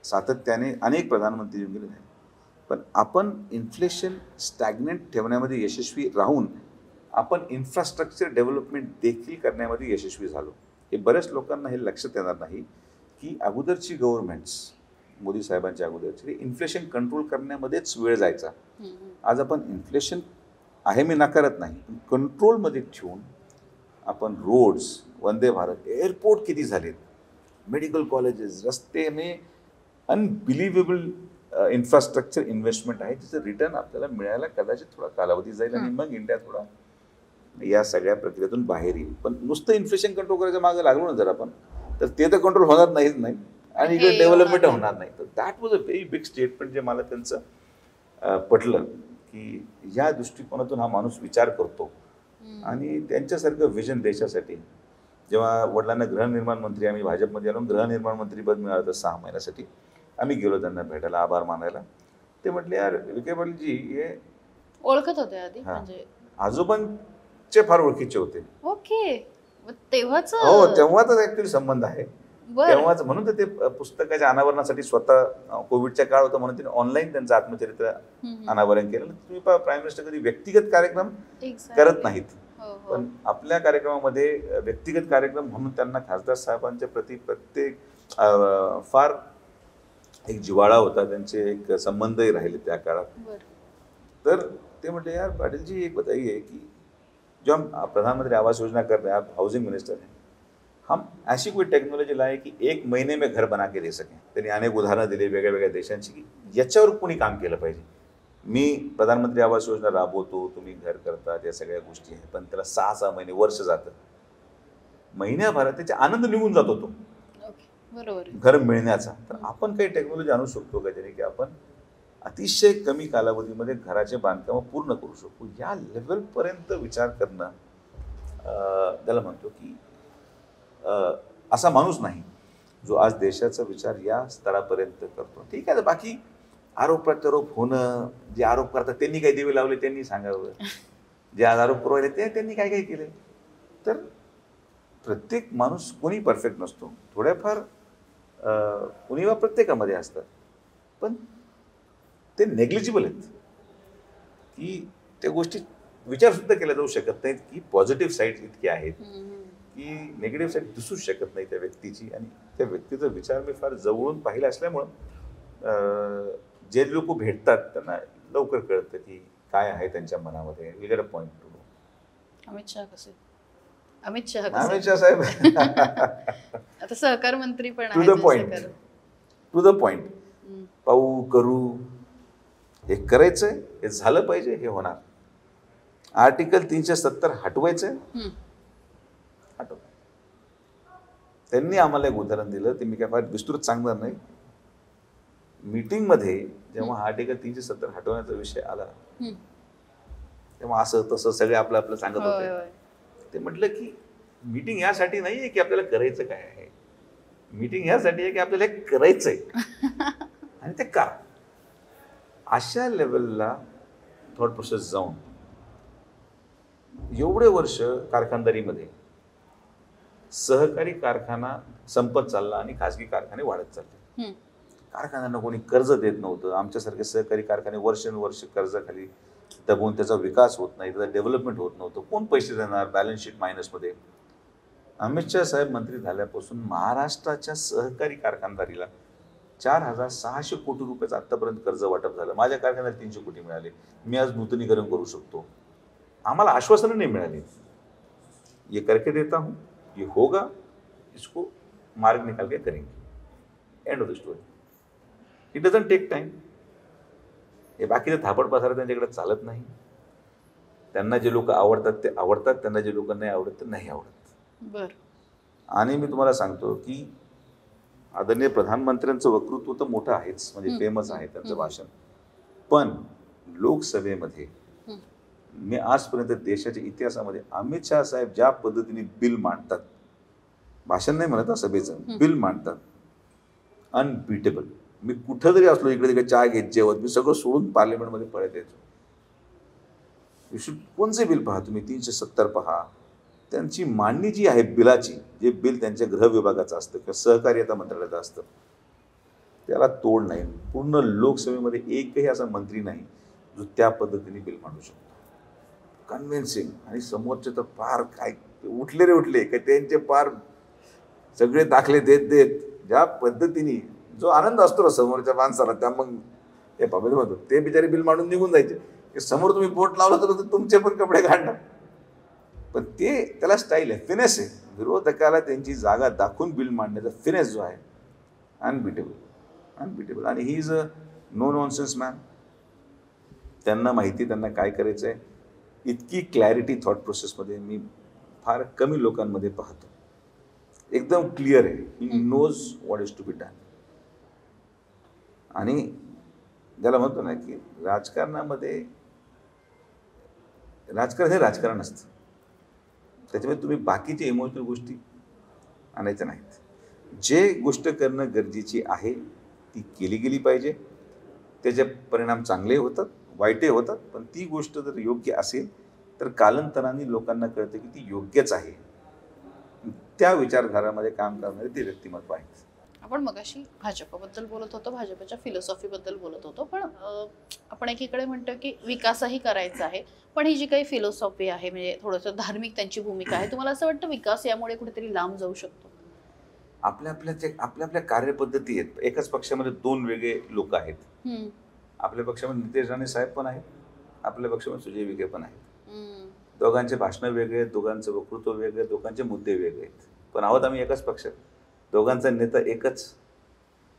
सातत्याने अनेक प्रधानमंत्री येऊन गेले आहेत. पण आपण इन्फ्लेशन स्टॅग्नेंट ठेवण्यामध्ये यशस्वी राहून आपण इन्फ्रास्ट्रक्चर डेव्हलपमेंट देखील करण्यामध्ये यशस्वी झालो. हे बऱ्याच लोकांना हे लक्षात येणार नाही की अगोदरची गव्हर्नमेंट्स, मोदी साहेबांच्या अगोदरची, इन्फ्लेशन कंट्रोल करण्यामध्येच वेळ जायचा. आज आपण इन्फ्लेशन आहे मी नाकारत नाही, पण कंट्रोलमध्ये ठेवून आपण रोड्स, वंदे भारत, एअरपोर्ट किती झालेत, मेडिकल कॉलेजेस, रस्ते, म्हणजे अनबिलिव्हेबल इन्फ्रास्ट्रक्चर इन्व्हेस्टमेंट आहे, जिचं रिटर्न आपल्याला मिळायला कदाचित थोडा कालावधी जाईल आणि मग इंडिया थोडा या सगळ्या प्रक्रियेतून बाहेर येईल. पण नुसतं इन्फ्लेशन कंट्रोल करायच्या मागे लागलो ना जर आपण, तर ते तर कंट्रोल होणार नाहीच नाही आणि इकडे डेव्हलपमेंट होणार नाही. तर that was a very big statement जे मला त्यांचं पटलं की या दृष्टिकोनातून हा माणूस विचार करतो आणि त्यांच्यासारखं विजन देशासाठी. जेव्हा वडिलांना गृहनिर्माण मंत्री, आम्ही भाजपमध्ये आलो, गृहनिर्माण मंत्री पद मिळालं तर 6 महिन्यासाठी आम्ही गेलो त्यांना भेटायला, आभार मानायला. ते म्हटले यार विखे पाटीलजी हे ओळखत होते आधी म्हणजे आजोबांचे फार ओळखीचे होते. ओके, तेव्हाच हो, तेव्हाच ऍक्च्युअली संबंध आहे. तेव्हाच म्हणून तर ते पुस्तकाच्या अनावरणासाठी स्वतः कोविडच्या काळ होता म्हणून तिने ऑनलाईन त्यांचं आत्मचरित्र अनावरण केलं. तुम्ही प्राईम मिनिस्टर कधी व्यक्तिगत कार्यक्रम करत नाहीत, पण आपल्या कार्यक्रमामध्ये व्यक्तिगत कार्यक्रम म्हणून त्यांना खासदार साहेबांच्या प्रति प्रत्येक फार एक जिव्हाळा होता, त्यांचे एक संबंधही राहिले त्या काळात. तर ते म्हटले यार पाटीलजी एक बताइए कि जो हम प्रधानमंत्री आवास योजना कर रहे हैं, आप हाउसिंग मिनिस्टर हैं, हम ऐसी कोई टेक्नॉलॉजी लाए की 1 महीने में घर बना के दे सकें. त्यांनी अनेक उदाहरणं दिली वेगळ्या वेगळ्या देशांची की याच्यावर कोणी काम केलं पाहिजे. मी प्रधानमंत्री आवास योजना राबवतो, तुम्ही घर करता, त्या सगळ्या गोष्टी आहेत, पण त्याला 6 महिने, वर्ष जातं. महिन्याभरात त्याचा आनंद निघून जातो तो बरोबर घर मिळण्याचा. तर आपण काही टेक्नॉलॉजी आणू शकतो का ज्याने की आपण अतिशय कमी कालावधीमध्ये घराचे बांधकाम पूर्ण करू शकू. या लेवलपर्यंत विचार करणं त्याला म्हणतो की असा माणूस नाही जो आज देशाचा विचार या स्तरापर्यंत करतो. ठीक आहे, बाकी आरोप प्रत्यारोप होणं, जे आरोप करतात त्यांनी काही दिवे लावले त्यांनी सांगावं, जे आज आरोप करू राहिले ते त्यांनी काय काय केले. तर प्रत्येक माणूस कोणी परफेक्ट नसतो, थोड्याफार उणिवा प्रत्येकामध्ये असतात, पण ते नेग्लिजिबल आहेत की त्या गोष्टी विचारसुद्धा केल्या जाऊ शकत नाहीत की पॉझिटिव्ह साईड इतकी आहेत की निगेटिव्ह साईड दिसूच शकत नाही त्या व्यक्तीची. आणि त्या व्यक्तीचा विचार मी फार जवळून पाहिला असल्यामुळं जे लोक भेटतात त्यांना लवकर कळतं की काय आहे त्यांच्या मनामध्ये. We get a point to know. Amit Shah साहेब आता सहकार मंत्री पण टू द पॉइंट पाहू करू, हे करायचंय, हे झालं पाहिजे, हे होणार. आर्टिकल 370 हटवायचं, हटव. त्यांनी आम्हाला एक उदाहरण दिलं, ते मी काय फार विस्तृत सांगणार नाही. मीटिंगमध्ये जेव्हा आर्टिकल 370 हटवण्याचा विषय आला तेव्हा असं तसं सगळे आपलं आपलं सांगत होते. ते म्हटलं की मीटिंग यासाठी नाही आहे की आपल्याला करायचं काय आहे, मीटिंग यासाठी आहे की आपल्याला हे करायचंय आणि ते करा. अशा लेवलला थॉट प्रोसेस जाऊन एवढे वर्ष कारखानदारीमध्ये सहकारी कारखाना संपत चालला आणि खाजगी कारखाने वाढत चालले. कारखान्यांना कोणी कर्ज देत नव्हतं. आमच्यासारखे सहकारी कारखाने वर्षानुवर्ष कर्जाखाली दबून त्याचा विकास होत नाही, त्याचा डेव्हलपमेंट होत नव्हतं. कोण पैसे देणार, बॅलन्स शीट मायनसमध्ये. अमित शाह साहेब मंत्री झाल्यापासून महाराष्ट्राच्या सहकारी कारखानदारीला 4,600 कोटी रुपयाचं आत्तापर्यंत कर्ज वाटप झालं. माझ्या कारखान्याला 300 कोटी मिळाले. मी आज नूतनीकरण करू शकतो. आम्हाला आश्वासनं नाही मिळाली. ये करके देता हूँ, ये होगा, इसको मार्ग निकाल के करेंगे, end of the story. It doesn't take time. हे बाकीचे थापड पसारा त्यांच्याकडे चालत नाही. त्यांना जे लोक आवडतात ते आवडतात, त्यांना जे लोक नाही आवडत ते नाही आवडत. बर. आणि मी तुम्हाला सांगतो की आदरणीय प्रधानमंत्र्यांचं वक्तृत्व तर मोठं आहेच, म्हणजे फेमस आहे त्यांचं भाषण. पण लोकसभेमध्ये मी आजपर्यंत देशाच्या इतिहासामध्ये अमित शाह साहेब ज्या पद्धतीने बिल मांडतात, भाषण नाही म्हणत सभेचं, बिल मांडतात, अनबिटेबल. मी कुठं जरी असलो, इकडे तिकडे चहा घेत जेवत, मी सगळं सोडून पार्लमेंटमध्ये पळत यायचो. कोणचे बिल पहा तुम्ही, 370 पहा. त्यांची मांडणी जी आहे बिलाची, जे बिल त्यांच्या गृह विभागाचं असतं किंवा सहकार्यता मंत्रालयाचं असतं, त्याला तोड नाही. पूर्ण लोकसभेमध्ये एकही असा मंत्री नाही जो त्या पद्धतीने बिल मांडू शकतो. कन्व्हिन्सिंग. आणि समोरचे तर फार काय उठले की त्यांचे फार सगळे दाखले देत देत ज्या पद्धतीने जो आनंद असतो ना समोरच्या माणसाला, त्या मग हे पाहिजे म्हणतो ते बिचारे बिल मांडून निघून जायचे की समोर तुम्ही बोट लावलं तर तुमचे पण कपडे काढणार. पण ते त्याला स्टाईल आहे, फिनेस आहे. विरोधकाला त्यांची जागा दाखवून बिल मांडण्याचा फिनेस जो आहे, अनबिटेबल. आणि he is a no nonsense man. त्यांना माहिती त्यांना काय करायचं आहे. इतकी क्लॅरिटी थॉट प्रोसेसमध्ये मी फार कमी लोकांमध्ये पाहतो. एकदम क्लिअर आहे. He knows what is to be done. आणि ज्याला म्हणतो ना की राजकारणामध्ये राजकारण हे राजकारण असतं. त्याच्यामध्ये तुम्ही बाकीचे इमोशनल गोष्टी आणायच्या नाहीत. जे गोष्ट करणं गरजेची आहे ती केली गेली पाहिजे. त्याचे परिणाम चांगले होतात, वाईटही होतात. पण ती गोष्ट जर योग्य असेल तर कालांतराने लोकांना कळतं की ती योग्यच आहे. त्या विचारधारामध्ये काम करणारे ते व्यक्तिमत्व आहेत. आपण मगाशी भाजपबद्दल बोलत होतो, भाजपच्या फिलॉसॉफीबद्दल बोलत होतो. पण आपण एकीकडे म्हणतो की विकासही करायचा आहे, पण ही जी काही फिलॉसॉफी आहे, म्हणजे थोडंसं धार्मिक त्यांची भूमिका आहे, तुम्हाला असं वाटतं विकास यामुळे कुठेतरी लांब जाऊ शकतो? आपल्या कार्यपद्धती आहेत. एकाच पक्षामध्ये दोन वेगळे लोक आहेत. आपल्या पक्षामध्ये नितेश राणे साहेब पण आहेत, आपल्या पक्षामध्ये सुजय विखे पण आहेत. दोघांचे भाषणं वेगळे आहेत, दोघांचं वक्तृत्व वेगळे, दोघांचे मुद्दे वेगळे आहेत. पण आहोत आम्ही एकाच पक्षात. दोघांचा नेता एकच,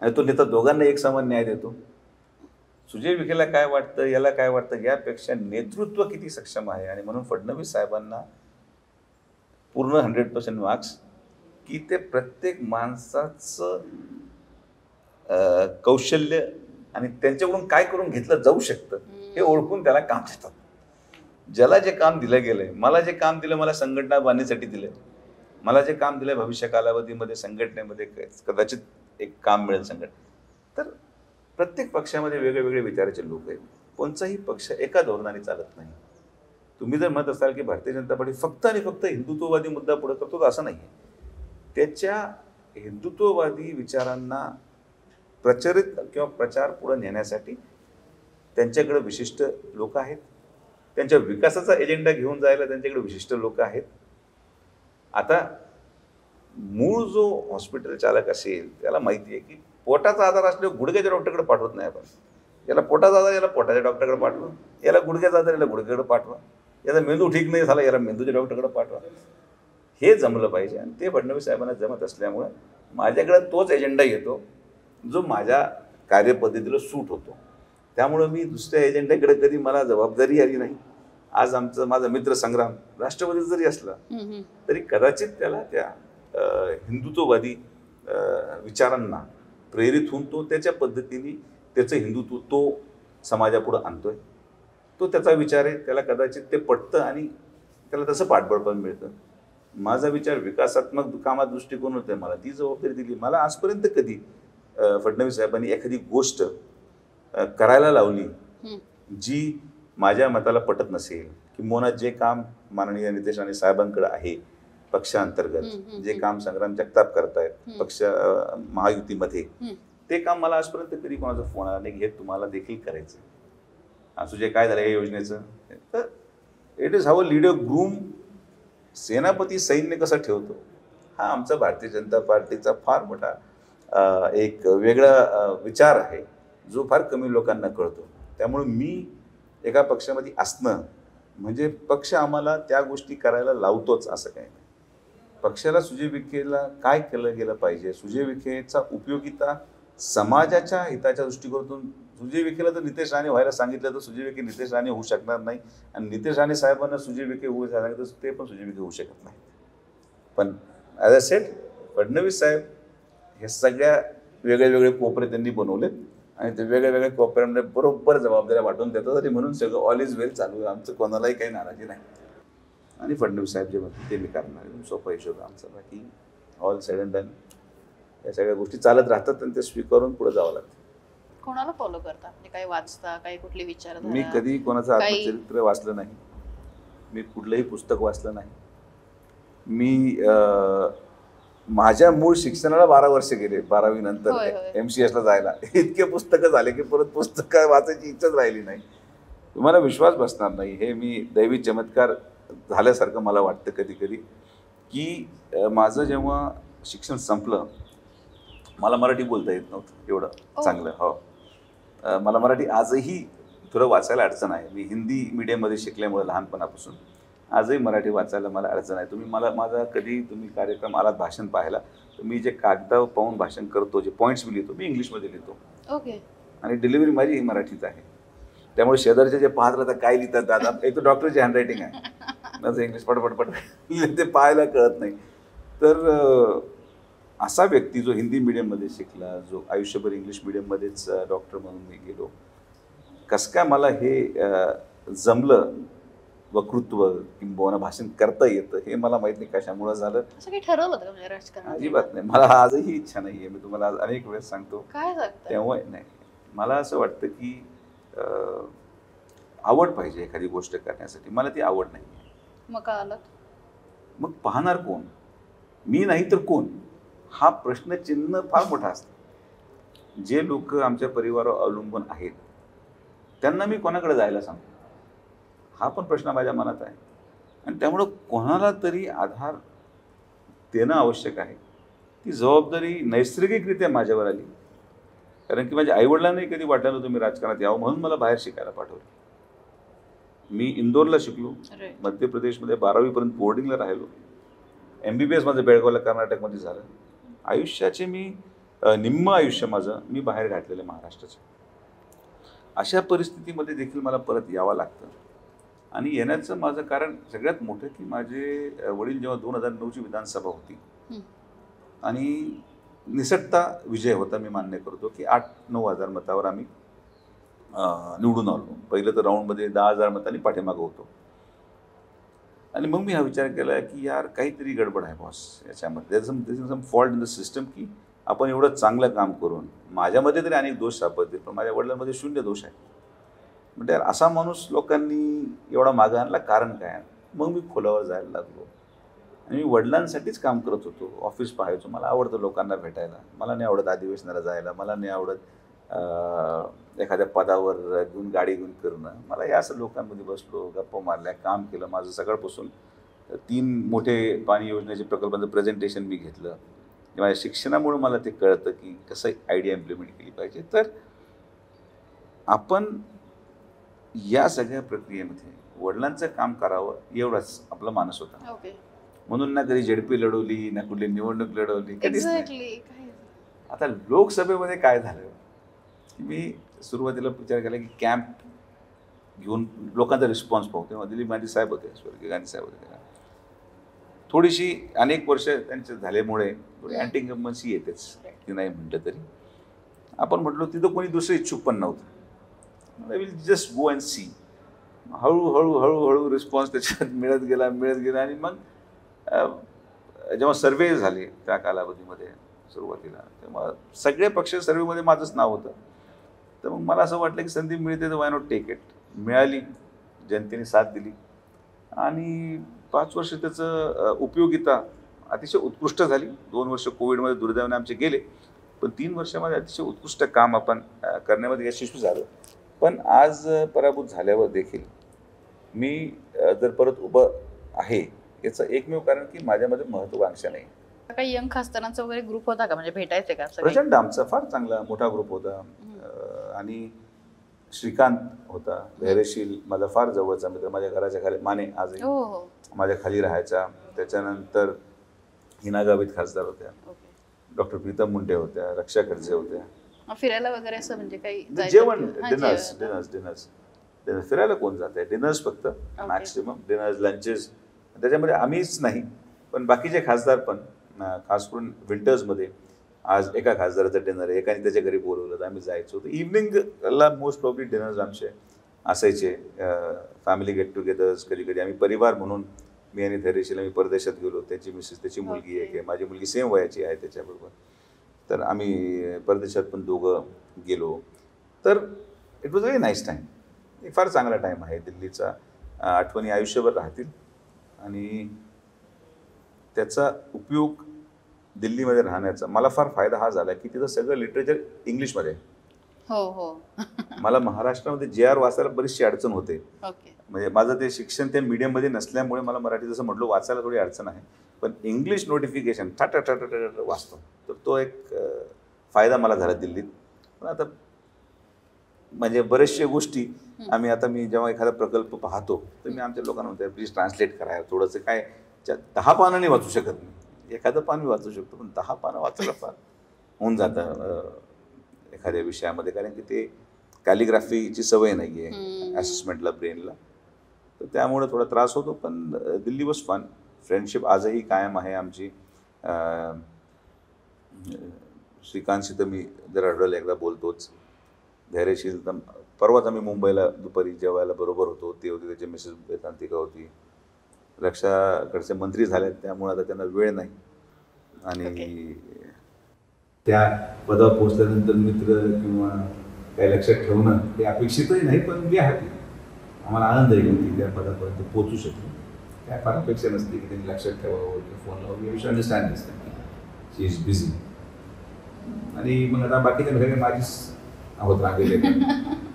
आणि तो नेता दोघांना एक समान न्याय देतो. सुजय विखेला काय वाटतं, याला काय वाटतं, यापेक्षा नेतृत्व किती सक्षम आहे. आणि म्हणून फडणवीस साहेबांना पूर्ण 100% मार्क्स की ते प्रत्येक माणसाचं कौशल्य आणि त्यांच्याकडून काय करून घेतलं जाऊ शकतं हे ओळखून त्याला काम देतात. ज्याला जे काम दिलं गेलंय, मला जे काम दिलं, मला संघटना बांधण्यासाठी दिलं, मला जे काम दिलंय भविष्य कालावधीमध्ये संघटनेमध्ये कदाचित एक काम मिळेल संघटना. तर प्रत्येक पक्षामध्ये वेगळे वेगळे विचाराचे लोक आहेत. कोणताही पक्ष एका धोरणाने चालत नाही. तुम्ही जर म्हणत असाल की भारतीय जनता पार्टी फक्त आणि फक्त हिंदुत्ववादी मुद्दा पुढे करतो, तर असं नाही आहे. त्याच्या हिंदुत्ववादी विचारांना प्रचारित किंवा प्रचार पुढे नेण्यासाठी त्यांच्याकडे विशिष्ट लोक आहेत. त्यांच्या विकासाचा एजेंडा घेऊन जायला त्यांच्याकडे विशिष्ट लोक आहेत. आता मूळ जो हॉस्पिटल चालक असेल त्याला माहिती आहे की पोटाचा आजार असल्यावर गुडघ्याच्या डॉक्टरकडे पाठवत नाही आपण. याला पोटाचा आजार, याला पोटाच्या डॉक्टरकडे पाठवा. याला गुडघ्याचा आजार, याला गुडघ्याकडे पाठवा. याचा मेंदू ठीक नाही झाला, याला मेंदूच्या डॉक्टरकडे पाठवा. हे जमलं पाहिजे. आणि ते फडणवीस साहेबांना जमत असल्यामुळे माझ्याकडे तोच एजेंडा येतो जो माझ्या कार्यपद्धतीला सूट होतो. त्यामुळं मी दुसऱ्या एजेंड्याकडे कधी मला जबाबदारी आली नाही. आज माझा मित्र संग्राम राष्ट्रवादी जरी असला तरी कदाचित त्याला त्या हिंदुत्ववादी विचारांना प्रेरित होऊन तो त्याच्या पद्धतीने त्याचं हिंदुत्व तो समाजापुढं आणतोय. तो त्याचा विचार आहे, त्याला कदाचित ते पटतं आणि त्याला तसं पाठबळ पण मिळतं. माझा विचार विकासात्मक कामात दृष्टिकोन होते, मला ती जबाबदारी दिली. मला आजपर्यंत कधी फडणवीस साहेबांनी एखादी गोष्ट करायला लावली जी माझ्या मताला पटत नसेल, किंवा जे काम माननीय नितेश राणे साहेबांकडे आहे पक्षांतर्गत, जे काम संग्राम जगताप करतायत पक्ष महायुतीमध्ये, ते काम मला आजपर्यंत कधी कोणाचा फोन आला नाही, हे तुम्हाला देखील करायचं. असं जे काय झालं या योजनेचं, तर it is how a leader groom. सेनापती सैन्य कसं ठेवतो, हा आमचा भारतीय जनता पार्टीचा फार मोठा एक वेगळा विचार आहे, जो फार कमी लोकांना कळतो. त्यामुळे मी एका पक्षामध्ये असणं म्हणजे पक्ष आम्हाला त्या गोष्टी करायला लावतोच असं काही नाही. पक्षाला सुजय विखेला काय केलं गेलं पाहिजे, सुजय विखेचा उपयोगिता समाजाच्या हिताच्या दृष्टिकोनातून, सुजय विखेला जर नितेश राणे व्हायला सांगितलं तर सुजय विखे नितेश राणे होऊ शकणार नाही, आणि नितेश राणे साहेबांना सुजय विखे होऊ सांगितलं तर ते पण सुजय विखे होऊ शकत नाही. पण ॲज अ सेट फडणवीस साहेब हे सगळ्या वेगळे वेगळे कोपरे त्यांनी बनवलेत आणि ते वेगळ्या वेगळ्या कोपऱ्यामध्ये बरोबर जबाबदाऱ्या वाटून देतात, आणि म्हणून सगळं ऑल इज वेल चालू आहे. आमचं कोणालाही काही नाराजी नाही, आणि फडणवीस साहेब जे म्हणतात ते मी करणार आहे. सोपा हिशोब आमचा. बाकी ऑल सेड अँड डन या सगळ्या गोष्टी चालत राहतात आणि ते स्वीकारून पुढे जावं लागतं. कोणाला फॉलो करता, म्हणजे काही वाचता, काही कुठली विचारधारा? मी कधी कोणाचं आत्मचरित्र वाचलं नाही, मी कुठलंही पुस्तक वाचलं नाही. मी माझ्या मूळ शिक्षणाला 12 वर्ष गेले, 12वी नंतर MCS जायला. इतके पुस्तकं झाले की परत पुस्तकं वाचायची इच्छाच राहिली नाही. तुम्हाला विश्वास बसणार नाही, हे मी दैवी चमत्कार झाल्यासारखं मला वाटतं कधी कधी, की माझं जेव्हा शिक्षण संपलं, मला मराठी बोलता येत नव्हतं एवढं चांगलं. हो, मला मराठी आजही थोडं वाचायला अडचण आहे. मी हिंदी मीडियममध्ये शिकल्यामुळे लहानपणापासून आजही मराठी वाचायला मला अडचण आहे. तुम्ही माझा कधी तुम्ही कार्यक्रम आलात भाषण पाहायला, तर मी जे कागदावर पाहून भाषण करतो, जे पॉईंट्स मी लिहितो, मी इंग्लिशमध्ये लिहितो. ओके. आणि डिलिव्हरी माझी ही मराठीच आहे. त्यामुळे शेजारचे जे पाहत राहतात काय लिहितात दादा, एक तर डॉक्टरची हँडरायटिंग आहे, माझं इंग्लिश पटपट ते पाहायला कळत नाही. तर असा व्यक्ती जो हिंदी मीडियममध्ये शिकला, जो आयुष्यभर इंग्लिश मीडियममध्येच डॉक्टर म्हणून मी गेलो, कसं काय मला हे जमलं, वक्तृत्व किंवा भाषण करता येतं, हे मला माहित नाही कशामुळे झालं. असं काही ठरवलं होतं का म्हणजे राजकारण? अजिबात नाही. मला आजही इच्छा नाही आहे, मी तुम्हाला आज अनेक वेळेस सांगतो. काय सांगता? तेव्हा नाही, मला असं वाटतं की आवड पाहिजे एखादी गोष्ट करण्यासाठी. मला ती आवड नाही. मग का आलात? मग पाहणार कोण? मी नाही तर कोण? हा प्रश्नचिन्ह फार मोठा असतो. जे लोक आमच्या परिवारावर अवलंबून आहेत त्यांना मी कोणाकडे जायला सांगतो, हा पण प्रश्न माझ्या मनात आहे. आणि त्यामुळं कोणाला तरी आधार देणं आवश्यक आहे. ती जबाबदारी नैसर्गिकरित्या माझ्यावर आली, कारण की माझ्या आईवडिलांनाही कधी वाटलं नव्हतं मी राजकारणात यावं, म्हणून मला बाहेर शिकायला पाठवलं. मी इंदोरला शिकलो, मध्य प्रदेशमध्ये 12वीपर्यंत बोर्डिंगला राहिलो. MBBS माझं बेळगावला कर्नाटकमध्ये झालं. आयुष्याचे मी निम्म आयुष्य माझं मी बाहेर घातलेलं महाराष्ट्राचं. अशा परिस्थितीमध्ये देखील मला परत यावं लागतं. आणि येण्याचं माझं कारण सगळ्यात मोठं की माझे वडील जेव्हा 2009ची विधानसभा होती आणि निसटता विजय होता, मी मान्य करतो की 8-9 हजार मतावर आम्ही निवडून आलो. पहिलं तर राऊंडमध्ये 10,000 मतांनी पाठीमागं होतो. आणि मग मी हा विचार केला की यार काहीतरी गडबड आहे बॉस याच्यामध्ये, सम फॉल्ट इन द सिस्टम, की आपण एवढं चांगलं काम करून माझ्यामध्ये तरी अनेक दोष सापडतील, पण माझ्या वडिलांमध्ये 0 दोष आहे. म्हणजे यार असा माणूस लोकांनी एवढा मागं आणला, कारण काय? मग मी खोलावर जायला लागलो आणि मी वडिलांसाठीच काम करत होतो. ऑफिस पाहायचो, मला आवडतं लोकांना भेटायला, मला नाही आवडत अधिवेशनाला जायला, मला नाही आवडत एखाद्या पदावर घेऊन गाडी घेऊन करणं. मला या असं लोकांमध्ये बसलो, गप्पा मारल्या, काम केलं. माझं सकाळपासून 3 मोठे पाणी योजनेचे प्रकल्पांचं प्रेझेंटेशन मी घेतलं. माझ्या शिक्षणामुळे मला ते कळतं की कसं आयडिया इम्प्लिमेंट केली पाहिजे. तर आपण या सगळ्या प्रक्रियेमध्ये वडिलांचं काम करावं एवढाच आपला मानस होता. म्हणून ना कधी ZP लढवली, ना कुठली निवडणूक लढवली, कधीच नाही. आता लोकसभेमध्ये काय झालं की मी सुरुवातीला विचार केला की कॅम्प घेऊन लोकांचा रिस्पॉन्स पाहू. तेव्हा दिलीप गांधी साहेब होते, स्वर्गीय गांधी साहेब होते. थोडीशी अनेक वर्ष त्यांचे झाल्यामुळे थोडी अँटी इन्कम्बन्सी येतेच, ती नाही म्हटलं तरी. आपण म्हटलो तिथं कोणी दुसरं इच्छुक पण नव्हतं. I will just go and see. हळूहळू रिस्पॉन्स त्याच्यात मिळत गेला आणि मग जेव्हा सर्वे झाले त्या कालावधीमध्ये सुरुवातीला, तेव्हा सगळे पक्ष सर्वेमध्ये माझंच नाव होतं. तर मग मला असं वाटलं की संधी मिळते तर वाय नॉट टेक इट. मिळाली, जनतेने साथ दिली आणि 5 वर्ष त्याचं उपयोगिता अतिशय उत्कृष्ट झाली. 2 वर्ष कोविडमध्ये दुर्दैवाने आमचे गेले, पण 3 वर्षामध्ये अतिशय उत्कृष्ट काम आपण करण्यामध्ये यशस्वी झालो. पण आज पराभूत झाल्यावर देखील मी जर परत उभं आहे याचं एकमेव कारण की माझ्यामध्ये महत्वाकांक्षा नाही. काही यंग खासदारांचा वगैरे ग्रुप होता का, म्हणजे भेटायचे का सगळे? प्रचंड आमचा फार चांगला मोठा ग्रुप होता. आणि श्रीकांत होता, धैर्यशील, माझा फार जवळचा मित्र, माझ्या घराच्या खाली, माने आजही माझ्या खाली राहायचा. त्याच्यानंतर हिना गावित खासदार होत्या, डॉक्टर प्रीतम मुंडे होत्या, रक्षा खडसे होत्या. फिरायला वगैरे असं म्हणजे काही जेवण, डिनर्स फिरायला कोण जात आहे? डिनर्स फक्त, मॅक्सिमम डिनर्स, लंचेस. त्याच्यामध्ये आम्हीच नाही पण बाकीचे खासदार पण, खास करून विंटर्समध्ये आज एका खासदाराचा डिनर आहे, एकाने त्याच्या घरी बोलवलं तर आम्ही जायचो. तर इव्हनिंगला मोस्ट प्रॉब्ली डिनर्स आमचे असायचे, फॅमिली गेट टुगेदर्स. कधी कधी आम्ही परिवार म्हणून, मी आणि धैर्यशील आम्ही परदेशात गेलो, त्याची मिसेस, त्याची मुलगी आहे, माझी मुलगी सेम वयाची आहे त्याच्याबरोबर, तर आम्ही परदेशात पण दोघं गेलो. तर it was very nice time. एक फार चांगला टाईम आहे दिल्लीचा. आठवणी आयुष्यभर राहतील आणि त्याचा उपयोग दिल्लीमध्ये राहण्याचा मला फार फायदा हा झाला की तिथं सगळं लिटरेचर इंग्लिशमध्ये. मला महाराष्ट्रामध्ये JR वाचायला बरीचशी अडचण होते. म्हणजे माझं ते शिक्षण त्या मीडियममध्ये नसल्यामुळे मला मराठी जसं म्हटलं वाचायला थोडी अडचण आहे, पण इंग्लिश नोटिफिकेशन वाचतो. तर तो एक फायदा मला झाला दिल्लीत. पण आता म्हणजे बरेचशा गोष्टी आम्ही, आता मी जेव्हा एखादा प्रकल्प पाहतो तर मी आमच्या लोकांना म्हणतो प्लीज ट्रान्सलेट करा थोडंसं. काय 10 पानं नाही वाचू शकत मी, एखादं पान मी वाचू शकतो, पण 10 पानं वाचायला फार होऊन जातं एखाद्या विषयामध्ये, कारण की ते कॅलिग्राफीची सवय नाही आहे असेसमेंटला, ब्रेनला. तर त्यामुळे थोडा त्रास होतो. पण दिल्ली वॉज फन. फ्रेंडशिप आजही कायम आहे आमची. श्रीकांतशी तर मी जर आठवलं एकदा बोलतोच. धैर्यशील तर परवाच आम्ही मुंबईला दुपारी जेवायला बरोबर होतो. ती होती, त्याची मिसेस वेदांतिका होती. रक्षाकडचे मंत्री झालेत त्यामुळे आता त्यांना वेळ नाही. आणि त्या पदावर पोहोचल्यानंतर मित्र किंवा काही लक्षात ठेवणं हे अपेक्षितही नाही, पण मी हॅपी. आम्हाला आनंद आहे की त्या पदापर्यंत पोहोचू शकतो. काय फार अपेक्षा नसते की त्यांनी लक्षात ठेवावं किंवा फोन लावावं. वी शुड अंडरस्टँड दिस की शी इज बिझी. आणि मग आता बाकीच्या घरी माझीच आहोत रांगेले,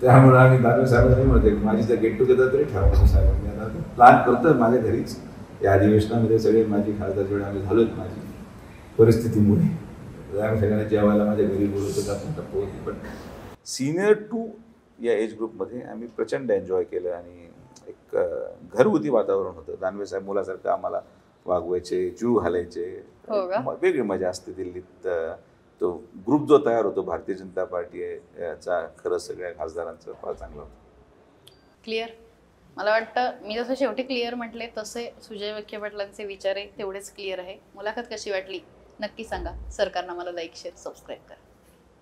त्यामुळे आम्ही दानवे साहेबांना नाही म्हणते माझी तर गेट टुगेदर तरी ठेवा साहेबांनी. आता प्लॅन करतो माझ्या घरीच या अधिवेशनामध्ये सगळे माझी खासदार जेवढे आम्ही झालोत माझी परिस्थितीमुळे, आम्ही सगळ्यांना जेवायला माझ्या घरी बोलवतो आपण टप्प होती. पण सिनियर टू या एज ग्रुपमध्ये आम्ही प्रचंड एन्जॉय केलं आणि एक घरगुती वातावरण होतं. दानवे साहेब मुलासारखं आम्हाला वागवायचे, जीव घालायचे, वेगळी मजा असते दिल्लीत. तो ग्रुप जो तयार होतो भारतीय जनता पार्टी याचा, खरंच सगळ्या खासदारांचं फार चांगलं होतं. क्लिअर. मला वाटतं मी जसं शेवटी क्लिअर म्हटले तसे सुजय विखे पाटलांचे विचार आहे तेवढेच क्लिअर आहे. मुलाखत कशी वाटली नक्की सांगा. सरकारनं मला लाईक, शेअर, सबस्क्राईब करा.